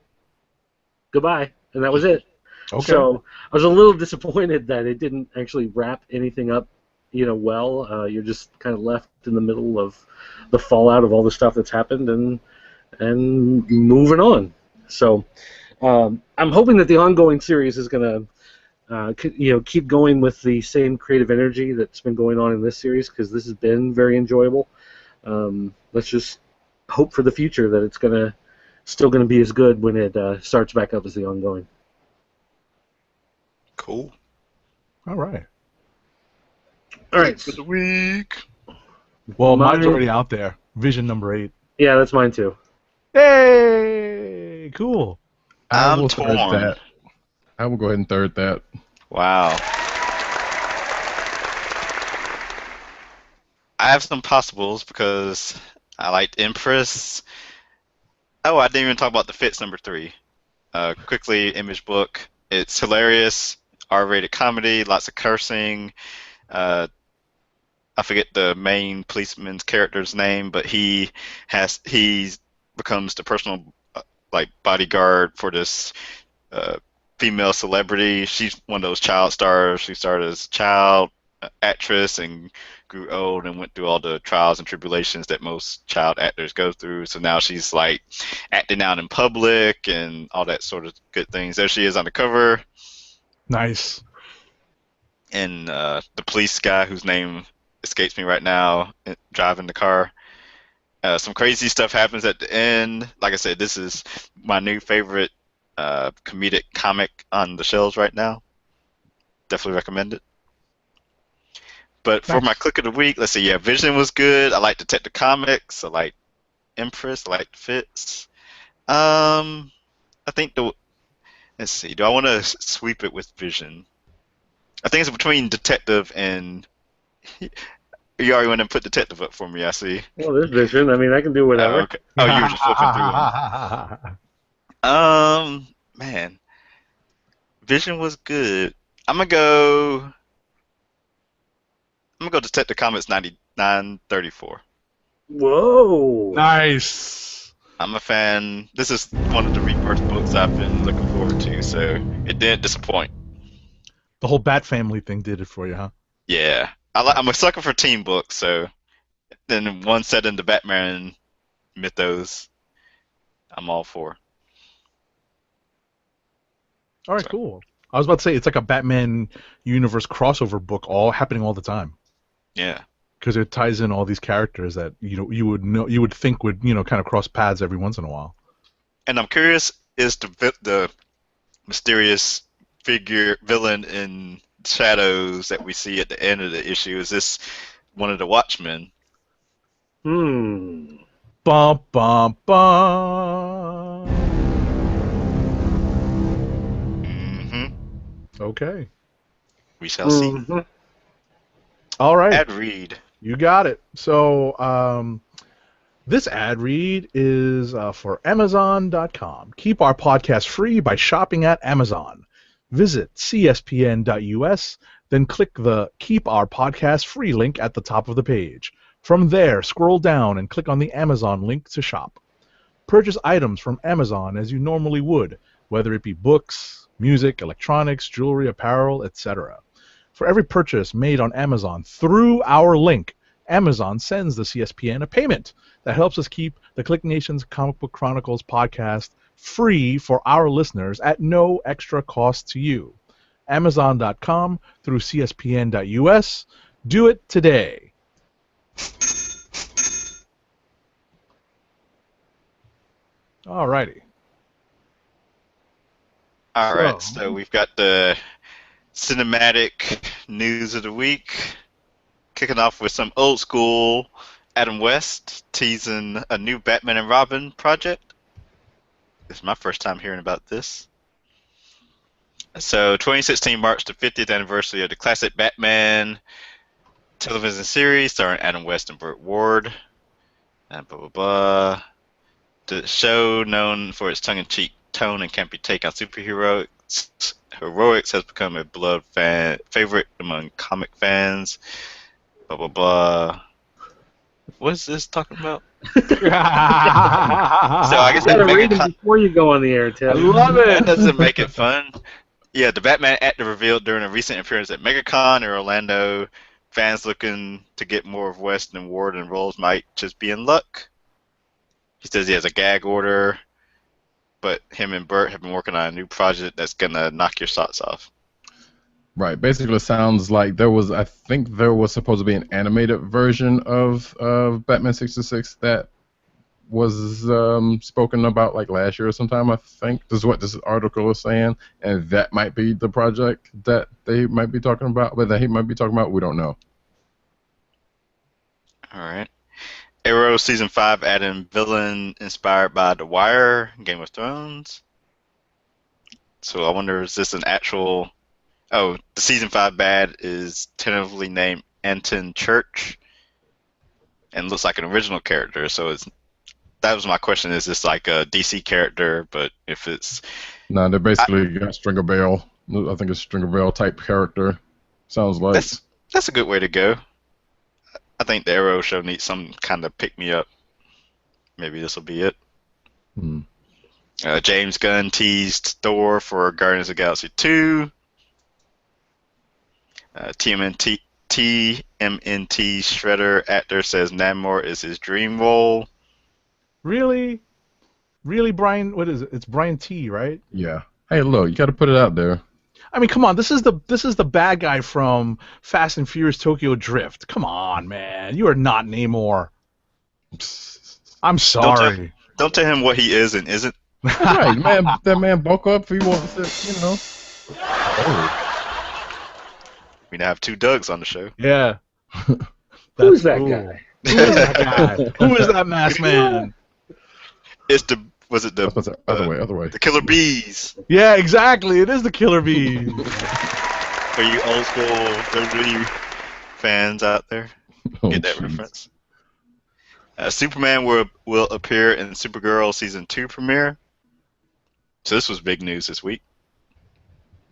Goodbye. And that was it. Okay. So I was a little disappointed that it didn't actually wrap anything up, well. You're just kind of left in the middle of the fallout of all the stuff that's happened and moving on. So I'm hoping that the ongoing series is going to keep going with the same creative energy that's been going on in this series, because this has been very enjoyable. Let's just hope for the future that it's still going to be as good when it starts back up as the ongoing. Cool. All right. All right. For the week. Well, mine's already out there. Vision number 8. Yeah, that's mine too. Hey, cool. I I'm will third torn. that. I will go ahead and third that. Wow. I have some possibles because I liked Empress. Oh, I didn't even talk about the Fits number 3. Quickly, Image book. It's hilarious, R-rated comedy, lots of cursing. I forget the main policeman's character's name, but he becomes the personal bodyguard for this female celebrity. She's one of those child stars. She started as a child actress and grew old and went through all the trials and tribulations that most child actors go through. So now she's like acting out in public and all that sort of good things. There she is on the cover. Nice. And the police guy whose name escapes me right now, driving the car. Some crazy stuff happens at the end. Like I said, this is my new favorite comedic comic on the shelves right now. Definitely recommend it. But for my click of the week, let's see. Yeah, Vision was good. I like Detective Comics. I like Empress. I like Fits. I think let's see. Do I want to sweep it with Vision? I think it's between Detective and. You already went and put Detective up for me, I see. Well, there's Vision. I mean, I can do whatever. Okay. Oh, you were just flipping through them. Man. Vision was good. I'm gonna go Detective Comics 9934. Whoa. Nice. I'm a fan. This is one of the Rebirth books I've been looking forward to, so it didn't disappoint. The whole Bat Family thing did it for you, huh? Yeah. I'm a sucker for team books, so then one set in the Batman mythos, I'm all for. All right, cool. I was about to say it's like a Batman universe crossover book, all happening all the time. Yeah. Because it ties in all these characters that you would think would kind of cross paths every once in a while. And I'm curious, is the mysterious villain in shadows that we see at the end of the issue, is this one of the Watchmen? Bum bum bum. Okay. We shall see. All right. Ad read. You got it. So this ad read is for Amazon.com. Keep our podcast free by shopping at Amazon. Visit cspn.us, then click the Keep Our Podcast Free link at the top of the page. From there, scroll down and click on the Amazon link to shop. Purchase items from Amazon as you normally would, whether it be books, music, electronics, jewelry, apparel, etc. For every purchase made on Amazon through our link, Amazon sends the CSPN a payment that helps us keep the Click Nation's Comic Book Chronicles podcast free for our listeners at no extra cost to you. Amazon.com through CSPN.us. Do it today. Alrighty. All right, so we've got the cinematic news of the week. Kicking off with some old school Adam West teasing a new Batman and Robin project. This is my first time hearing about this. So 2016 marks the 50th anniversary of the classic Batman television series starring Adam West and Burt Ward. And blah, blah, blah. The show, known for its tongue-in-cheek tone and campy take on heroics, has become a beloved favorite among comic fans. Blah, blah, blah. What is this talking about? So I guess You gotta read them before you go on the air, Ted. I love it. That doesn't make it fun. Yeah, the Batman actor revealed during a recent appearance at MegaCon in Orlando, fans looking to get more of West and Ward in roles might just be in luck. He says he has a gag order, but him and Burt have been working on a new project that's gonna knock your socks off. Right. Basically, it sounds like I think there was supposed to be an animated version of Batman 66 that was spoken about like last year or sometime, I think. This is what this article is saying, and that might be the project that they might be talking about, but that he might be talking about, we don't know. All right. Arrow Season 5 adding villain inspired by The Wire, Game of Thrones. So I wonder, is this an actual... Oh, the Season 5 bad is tentatively named Anton Church and looks like an original character. So that was my question. Is this like a DC character? But if it's... No, they're basically got Stringer Bell. I think it's Stringer Bell type character. Sounds like... That's a good way to go. I think the Arrow show needs some kind of pick-me-up. Maybe this will be it. James Gunn teased Thor for Guardians of the Galaxy 2. TMNT Shredder actor says Namor is his dream role. Really? Really, Brian? What is it? It's Brian T, right? Yeah. Hey, look, you got to put it out there. I mean, come on. This is the bad guy from Fast and Furious Tokyo Drift. Come on, man. You are not Namor. I'm sorry. Don't tell him what he is and isn't. Right, man. That man bulk up if he wants it, you know. We now have two Dougs on the show. Yeah. Who's that guy? Who is that guy? Who is that masked man? It's the... Was it the... Other way. The Killer Bees. Yeah, exactly. It is the Killer Bees. For you old school WWE fans out there, get that reference. Superman will appear in Supergirl Season 2 premiere. So this was big news this week.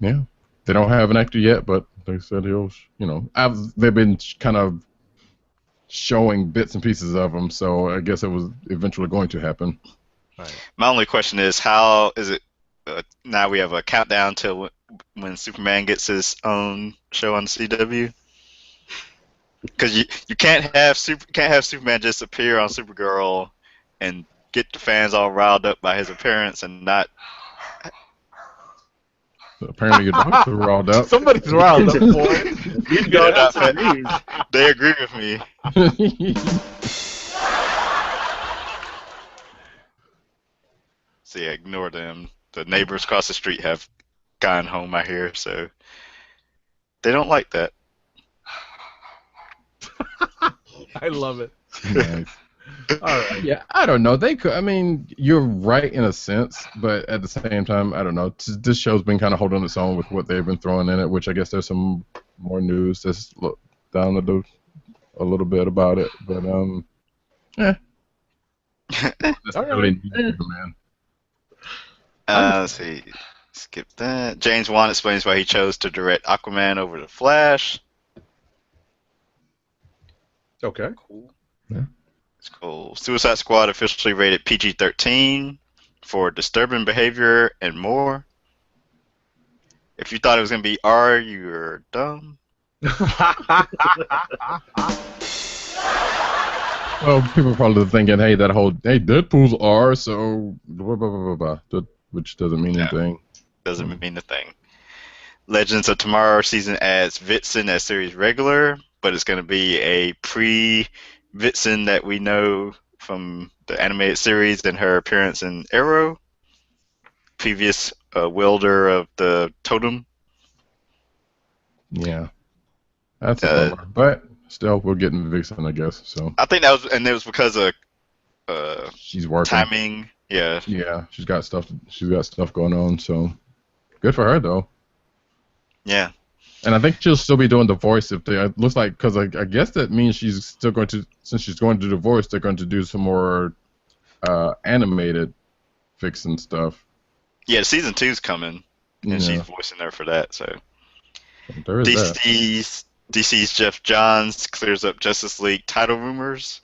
Yeah. They don't have an actor yet, but they said he'll, they've been kind of showing bits and pieces of him, so I guess it was eventually going to happen. Right. My only question is, how is it now we have a countdown till when Superman gets his own show on the CW? Because you can't have Superman just appear on Supergirl and get the fans all riled up by his appearance and not. Apparently your dogs are riled up. Somebody's riled up, boy. They agree with me. So yeah, ignore them. The neighbors across the street have gone home, I hear, so they don't like that. I love it. Nice. All right. Yeah, I don't know. They could. I mean, you're right in a sense, but at the same time, I don't know. This show's been kind of holding its own with what they've been throwing in it, which I guess there's some more news that's down a little bit about it, but that's really man. Let's see. Skip that. James Wan explains why he chose to direct Aquaman over The Flash. Okay. Cool. Yeah. It's cool. Suicide Squad officially rated PG-13 for disturbing behavior and more. If you thought it was gonna be R, you're dumb. Well, people are probably thinking, hey, Deadpool's R, so blah, blah, blah, blah, blah, which doesn't mean No, anything. doesn't mean a thing. Legends of Tomorrow season adds Vixen as series regular, but it's gonna be a pre-Vixen that we know from the animated series and her appearance in Arrow. Previous wielder of the totem. Yeah, that's a bummer. But still, we're getting Vixen, I guess. So I think it was because of she's working. timing. Yeah. Yeah, she's got stuff going on. So good for her, though. Yeah. And I think she'll still be doing the voice if they. It looks like because I guess that means she's still going to, since she's going to do the voice, they're going to do some more animated Vixen stuff. Yeah, season 2's coming, and Yeah. she's voicing her for that. So There is that. DC's Jeff Johns clears up Justice League title rumors,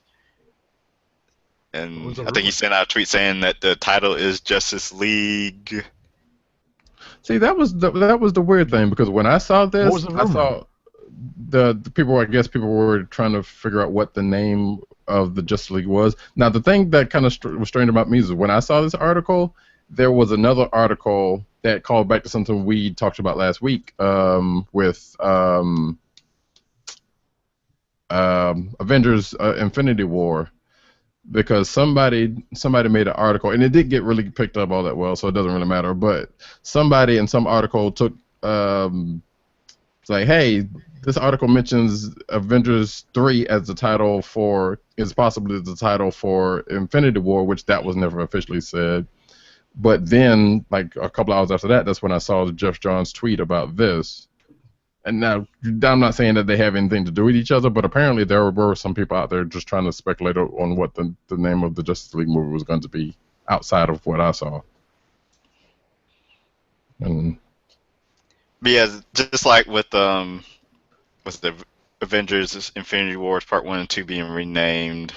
and I think he sent out a tweet saying that the title is Justice League. See, that was the weird thing, because when I saw this, What was the rumor? I saw the people. I guess people were trying to figure out what the name of the Justice League was. Now, the thing that kind of was strange about me is when I saw this article, there was another article that called back to something we talked about last week with Avengers Infinity War, because somebody made an article, and it didn't get really picked up all that well, so it doesn't really matter, but somebody in some article took it's like, hey, this article mentions Avengers 3 as the title for, is possibly the title for Infinity War, which that was never officially said. But then, like a couple hours after that, that's when I saw Jeff Johns' tweet about this. And now, I'm not saying that they have anything to do with each other, but apparently there were some people out there just trying to speculate on what the name of the Justice League movie was going to be outside of what I saw. And But yeah, just like with the Avengers Infinity Wars Part 1 and 2 being renamed,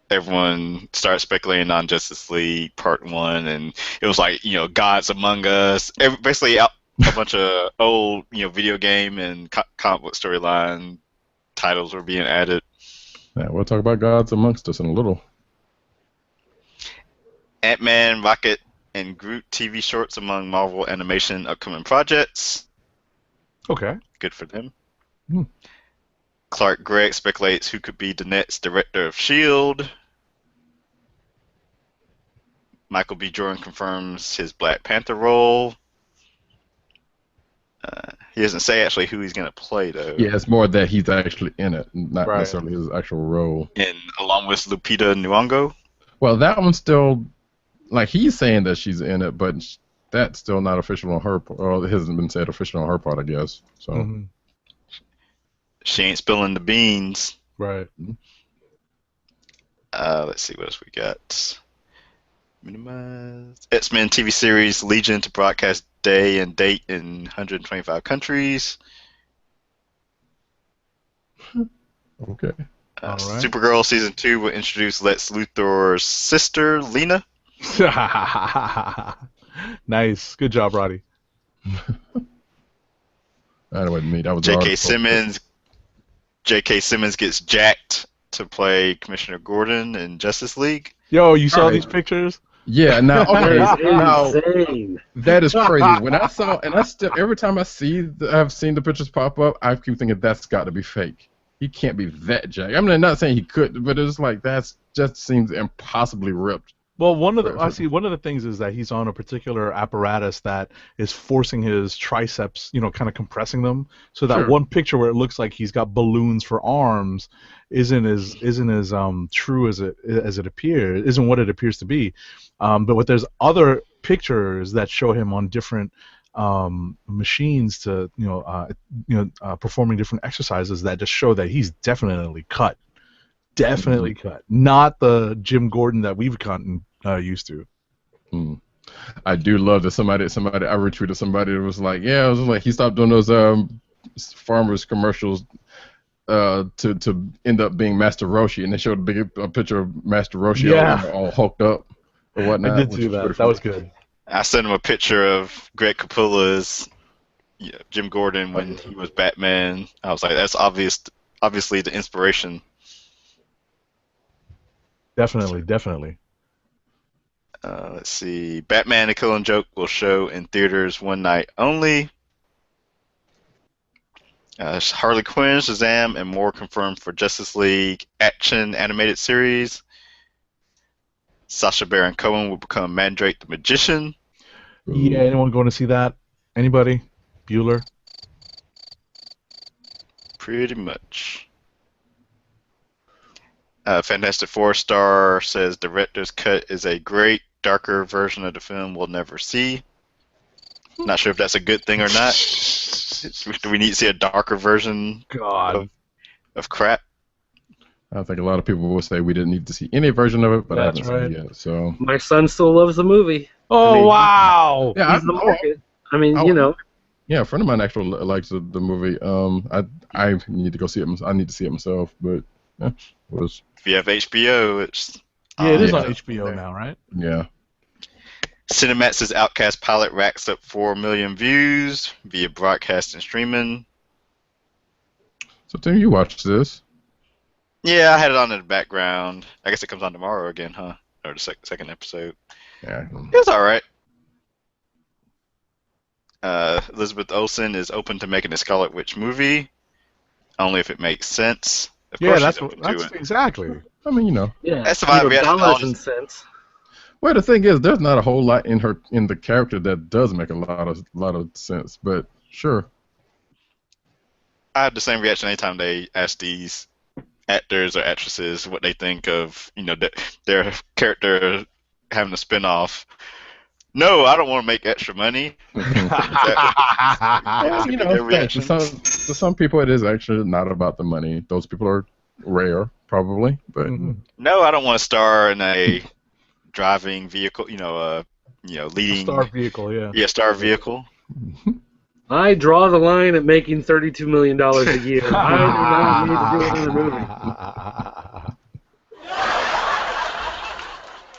everyone started speculating on Justice League Part 1, and it was like, Gods Among Us, basically a bunch of old, video game and comic book storyline titles were being added. yeah, we'll talk about Gods Amongst Us in a little. Ant-Man, Rocket, and Groot TV shorts among Marvel Animation upcoming projects. Okay. Good for them. Hmm. Clark Gregg speculates who could be the next director of S.H.I.E.L.D. Michael B. Jordan confirms his Black Panther role. He doesn't say actually who he's going to play, though. Yeah, it's more that he's actually in it, not Right. necessarily his actual role. And along with Lupita Nyong'o. Well, that one's still, like, he's saying that she's in it, but that's still not official on her part, or it hasn't been said official on her part, I guess. So. Mhm. She ain't spilling the beans. Right. Let's see what else we got. Minimize. X-Men TV series Legion to broadcast day and date in 125 countries. Okay. All right. Supergirl season 2 will introduce Lex Luthor's sister Lena. Nice. Good job, Roddy. That wasn't me. That was J.K. Simmons gets jacked to play Commissioner Gordon in Justice League. Yo, you saw All right. these pictures? Yeah. Now, okay. Now, Insane. that is crazy. When I saw, and I still, every time I've seen the pictures pop up, I keep thinking that's got to be fake. He can't be that jacked. I mean, I'm not saying he could, but it's like that's just seems impossibly ripped. Well, one of the things is that he's on a particular apparatus that is forcing his triceps, kind of compressing them, so that Sure. one picture where it looks like he's got balloons for arms isn't as true as it appears, isn't what it appears to be. But there's other pictures that show him on different machines to performing different exercises that just show that he's definitely cut. Definitely cut. Not the Jim Gordon that we've gotten used to. I do love that somebody I retweeted somebody that was like, yeah, it was like he stopped doing those farmers commercials to end up being Master Roshi, and they showed a picture of Master Roshi Yeah. all hulked up or whatnot. I did which see was that. pretty That was funny. good. I sent him a picture of Greg Capullo's Jim Gordon when he was Batman. I was like, that's obviously the inspiration. Definitely, definitely. Let's see. Batman: The Killing Joke will show in theaters one night only. Harley Quinn, Shazam, and more confirmed for Justice League action animated series. Sacha Baron Cohen will become Mandrake the Magician. Yeah, anyone going to see that? Anybody? Bueller? Pretty much. Fantastic Four star says director's cut is a great, darker version of the film we'll never see. Not sure if that's a good thing or not. Do we need to see a darker version God. of crap? I think a lot of people will say we didn't need to see any version of it, but That's I haven't right. seen it yet. So My son still loves the movie. Oh, I mean, wow! yeah, He's the market. I mean, you know. Yeah, a friend of mine actually likes the movie. I need to go see it. I need to see it myself, but yeah, was If you have HBO, it's Yeah, it is on Yeah. HBO now, right? yeah. Cinemax's Outcast pilot racks up 4 million views via broadcast and streaming. So Tim, you watched this? Yeah, I had it on in the background. I guess it comes on tomorrow again, huh? Or the second episode. Yeah. It's all right. Elizabeth Olsen is open to making a Scarlet Witch movie, only if it makes sense. Of Yeah, course that's she's open that's to it. exactly. I mean, you know. Yeah. That's my reaction to all dollars this. and cents. Well, the thing is, there's not a whole lot in the character that does make a lot of sense. But sure. I have the same reaction anytime they ask these actors or actresses what they think of, their character having a spin-off. No, I don't want to make extra money. Well, you know, Their to reactions. some people it is actually not about the money. Those people are rare, probably. But Mhm. No, I don't want to star in a driving vehicle, leading Star vehicle, yeah. star vehicle. I draw the line at making $32 million a year. I do not need to do another movie.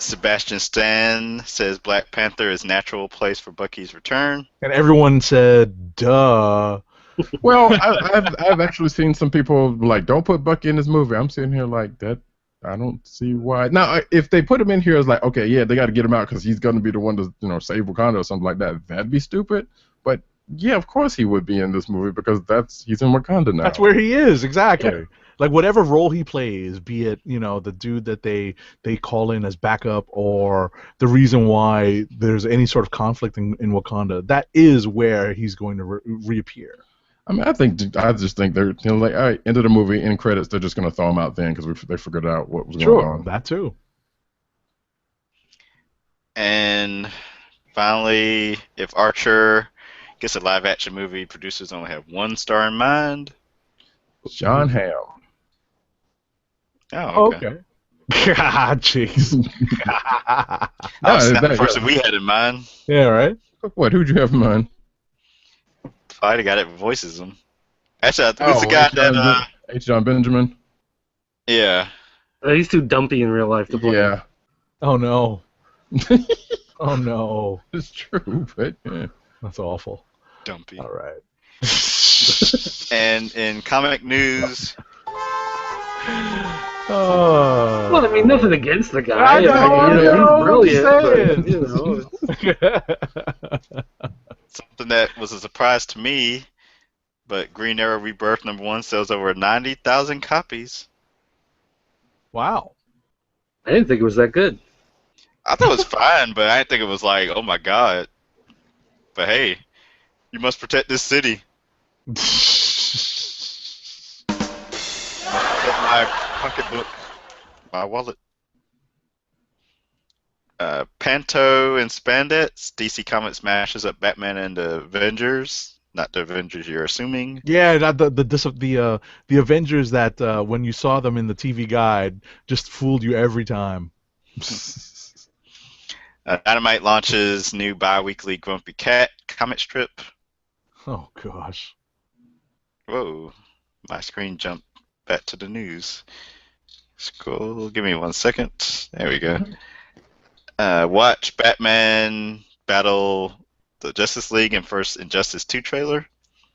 Sebastian Stan says Black Panther is natural place for Bucky's return. And everyone said, "Duh." well, I've actually seen some people like, don't put Bucky in this movie. I'm sitting here like that. I don't see why. Now, if they put him in here as like, okay, yeah, they got to get him out because he's gonna be the one to save Wakanda or something like that. That'd be stupid. But yeah, of course he would be in this movie because he's in Wakanda now. That's where he is, exactly. Yeah. Like whatever role he plays, be it the dude that they call in as backup or the reason why there's any sort of conflict in Wakanda, that is where he's going to reappear. I mean, I just think they're like, all right, end of the movie, end credits. They're just gonna throw him out then because they figured out what was going on. That too. And finally, if Archer gets a live action movie, producers only have one star in mind. John Hamm. Oh, okay. Jeez. That's not the person we had in mind. Yeah, right? What? Who'd you have in mind? Probably the guy that voices him. Actually, who's the guy that? H. John Benjamin. Yeah. He's too dumpy in real life to play. Yeah, Oh no. Oh no. it's true, but yeah. That's awful. Dumpy. All right. And in comic news, Oh. Well, I mean, nothing against the guy. I know, he's I'm brilliant. But, something that was a surprise to me, but Green Arrow Rebirth #1 sells over 90,000 copies. Wow. I didn't think it was that good. I thought it was fine, but I didn't think it was like, oh my god. But hey, you must protect this city. Protect my pocketbook, my wallet. Panto and Spandex. DC Comics mashes up Batman and the Avengers. Not the Avengers you're assuming. Yeah, the Avengers that when you saw them in the TV guide just fooled you every time. Dynamite launches new bi-weekly Grumpy Cat comic strip. Oh gosh. Whoa, my screen jumped back to the news. Scroll, give me 1 second. There we go. Watch Batman battle the Justice League in first Injustice 2 trailer.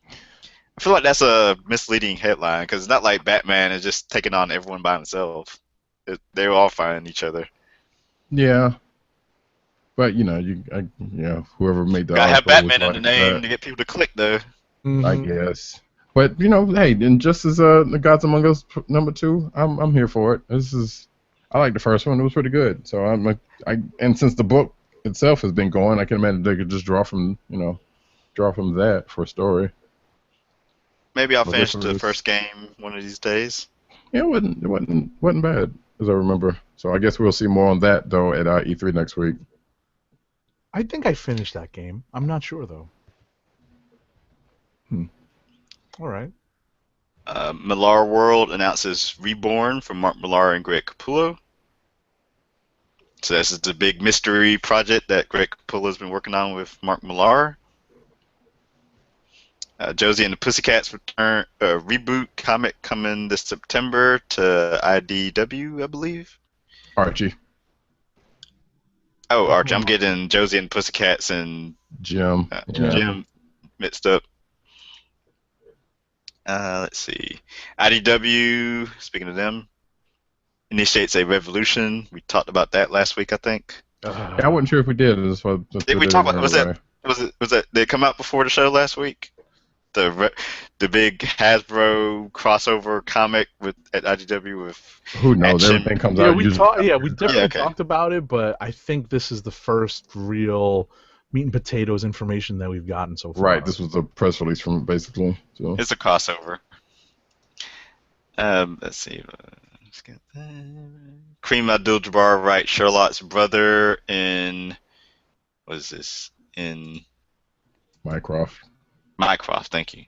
I feel like that's a misleading headline because it's not like Batman is just taking on everyone by himself. They're all fighting each other. Yeah, but whoever made the Gotta have article was Batman in the like name that, to get people to click, though. I Mhm. guess. But hey, and just as the Gods Among Us #2, I'm here for it. I like the first one; it was pretty good. So I'm like, and since the book itself has been going, I can imagine they could just draw from that for a story. Maybe I'll But this finish the was, first game one of these days. yeah, it wasn't bad as I remember. So I guess we'll see more on that though at E3 next week. I think I finished that game. I'm not sure though. Hmm. All right. Millar World announces Reborn from Mark Millar and Greg Capullo. So this is the big mystery project that Greg Capullo has been working on with Mark Millar. Josie and the Pussycats return reboot comic coming this September to IDW, I believe. Archie, Oh, Archie. I'm getting Josie and the Pussycats and Jim, yeah. Jim mixed up. Let's see. IDW, speaking of them, initiates a revolution. We talked about that last week, I think. Yeah, I wasn't sure if we did. Did we talk about was that did it come out before the show last week? The big Hasbro crossover comic at IDW with Who knows? action. Everything comes Yeah, out we usually. talked. Yeah, we definitely okay. talked about it, but I think this is the first real meat and potatoes information that we've gotten so far. Right. This was the press release from it, basically. So. It's a crossover. Let's see. Let's get that. Kareem Abdul-Jabbar writes Sherlock's brother in what is this? In Mycroft. Mycroft, thank you.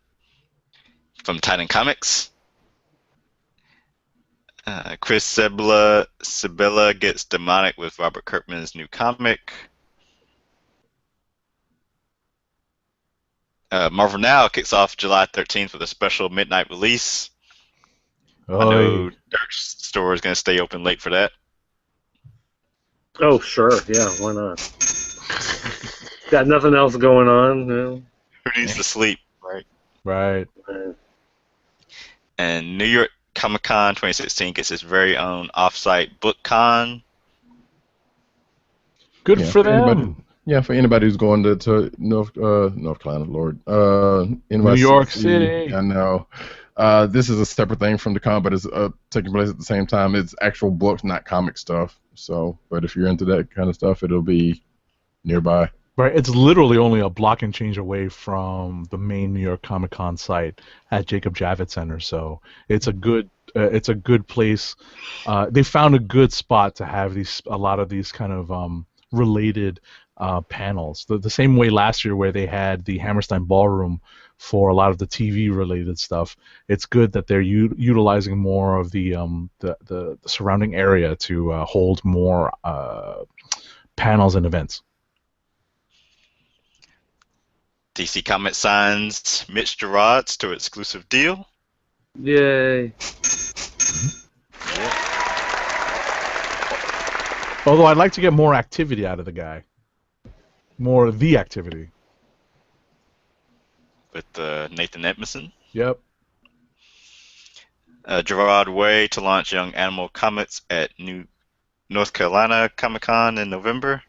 From Titan Comics. Chris Sebela gets demonic with Robert Kirkman's new comic. Marvel Now kicks off July 13th with a special midnight release. I know Dirk's store is going to stay open late for that. Oh, sure. Yeah, why not? Got nothing else going on. No. Who needs to sleep, right? Right. And New York Comic Con 2016 gets its very own off-site book con. Good for anybody, them. yeah, for anybody who's going to North Carolina, Lord, NYC, New York City. I know. This is a separate thing from the con, but it's taking place at the same time. It's actual books, not comic stuff. So, but if you're into that kind of stuff, it'll be nearby. Right, it's literally only a block and change away from the main New York Comic Con site at Jacob Javits Center. So it's a good place. They found a good spot to have a lot of these kind of related panels. The same way last year where they had the Hammerstein Ballroom for a lot of the TV related stuff. It's good that they're utilizing more of the surrounding area to hold more panels and events. DC Comics signs Mitch Gerads to exclusive deal. Yay. Although I'd like to get more activity out of the guy. More of the activity. With Nathan Edmondson. Yep. Gerard Way to launch Young Animal Comics at North Carolina Comic Con in November.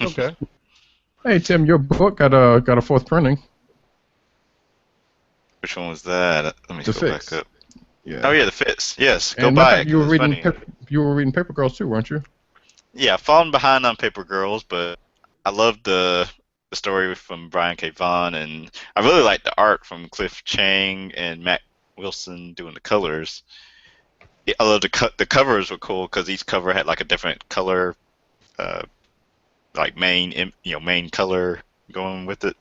Okay. Hey Tim, your book got a fourth printing. Which one was that? Let me scroll back up. Yeah. Oh yeah, the Fits. Yes, go and buy it. You were reading. Funny. You were reading Paper Girls too, weren't you? Yeah, I've fallen behind on Paper Girls, but I love the story from Brian K. Vaughan, and I really like the art from Cliff Chang and Matt Wilson doing the colors. I love the covers were cool because each cover had like a different color, like main color going with it.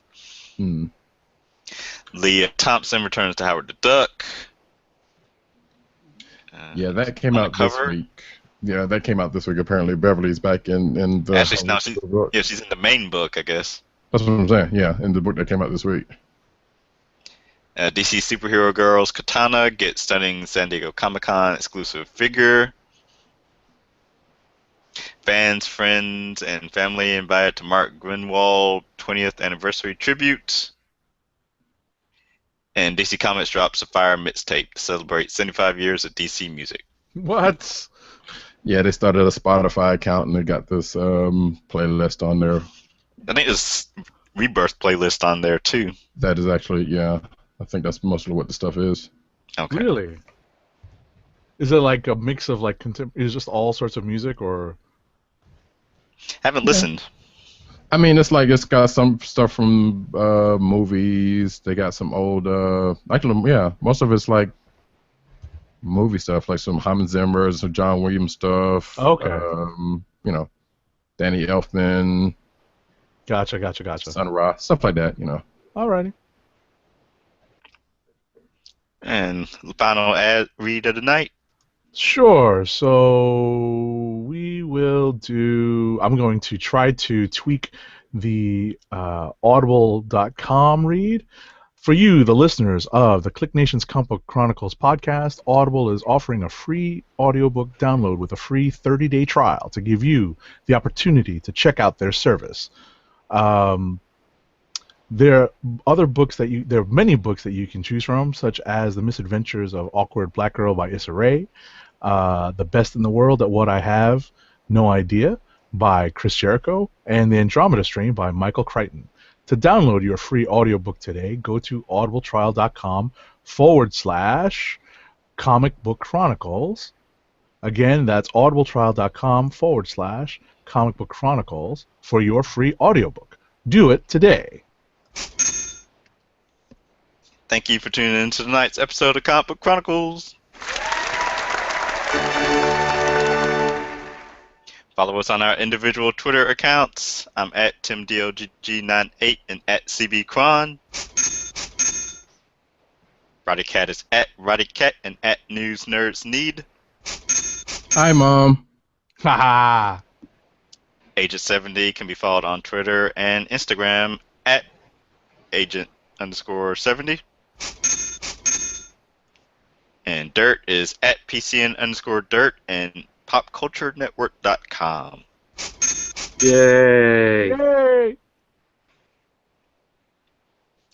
Hmm. Leah Thompson returns to Howard the Duck. Yeah, that came out this week. Yeah, that came out this week. Apparently, Beverly's back in the. Actually, no, she's in the main book, I guess. That's what I'm saying. Yeah, in the book that came out this week. DC Superhero Girls Katana gets stunning San Diego Comic Con exclusive figure. Fans, friends, and family invited to Mark Greenwald 20th anniversary tribute. And DC Comics drops a Fire mixtape to celebrate 75 years of DC music. What? Yeah, they started a Spotify account and they got this playlist on there. I think there's Rebirth playlist on there too. That is actually, yeah, I think that's mostly what the stuff is. Okay. Really? Is it like a mix of like is it just all sorts of music or? Haven't listened. I mean, it's got some stuff from movies. They got some old, actually, yeah, most of it's like movie stuff, like some Hans Zimmer, some John Williams stuff. Okay. You know, Danny Elfman, Gotcha. Sun Ra, stuff like that. You know. Alrighty. And the final ad read of the night. Sure. So we will do. I'm going to try to tweak the audible.com read. For you, the listeners of the Click Nation's Comic Book Chronicles podcast, Audible is offering a free audiobook download with a free 30-day trial to give you the opportunity to check out their service. There are there are many books that you can choose from, such as The Misadventures of Awkward Black Girl by Issa Rae, The Best in the World at What I Have No Idea by Chris Jericho, and The Andromeda Strain by Michael Crichton. To download your free audiobook today, go to audibletrial.com/Comic Book Chronicles. Again, that's audibletrial.com/Comic Book Chronicles for your free audiobook. Do it today. Thank you for tuning in to tonight's episode of Comic Book Chronicles. Follow us on our individual Twitter accounts. I'm at TimDOGG98 and at CBCron. Roddycat is at Roddycat and at News Nerds Need. Hi, Mom. Haha. Agent 70 can be followed on Twitter and Instagram at Agent_70. And Dirt is at PCN_Dirt and PopCultureNetwork.com. Yay! Yay!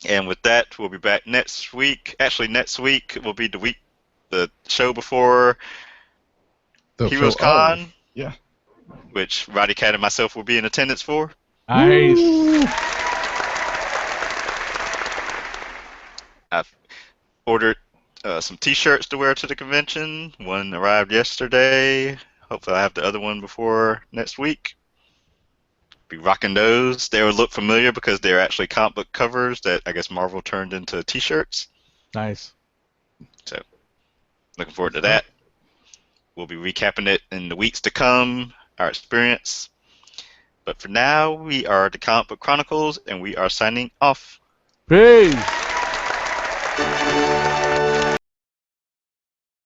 And with that, we'll be back next week. Actually, next week will be the show before Heroes Con. Yeah. Which Roddy Cat and myself will be in attendance for. Nice. Woo! I've ordered some t-shirts to wear to the convention. One arrived yesterday. Hopefully I have the other one before next week. Be rocking those. They will look familiar because they're actually comic book covers that I guess Marvel turned into t-shirts. Nice. So, looking forward to that. We'll be recapping it in the weeks to come, our experience. But for now, we are the Comic Book Chronicles, and we are signing off. Peace.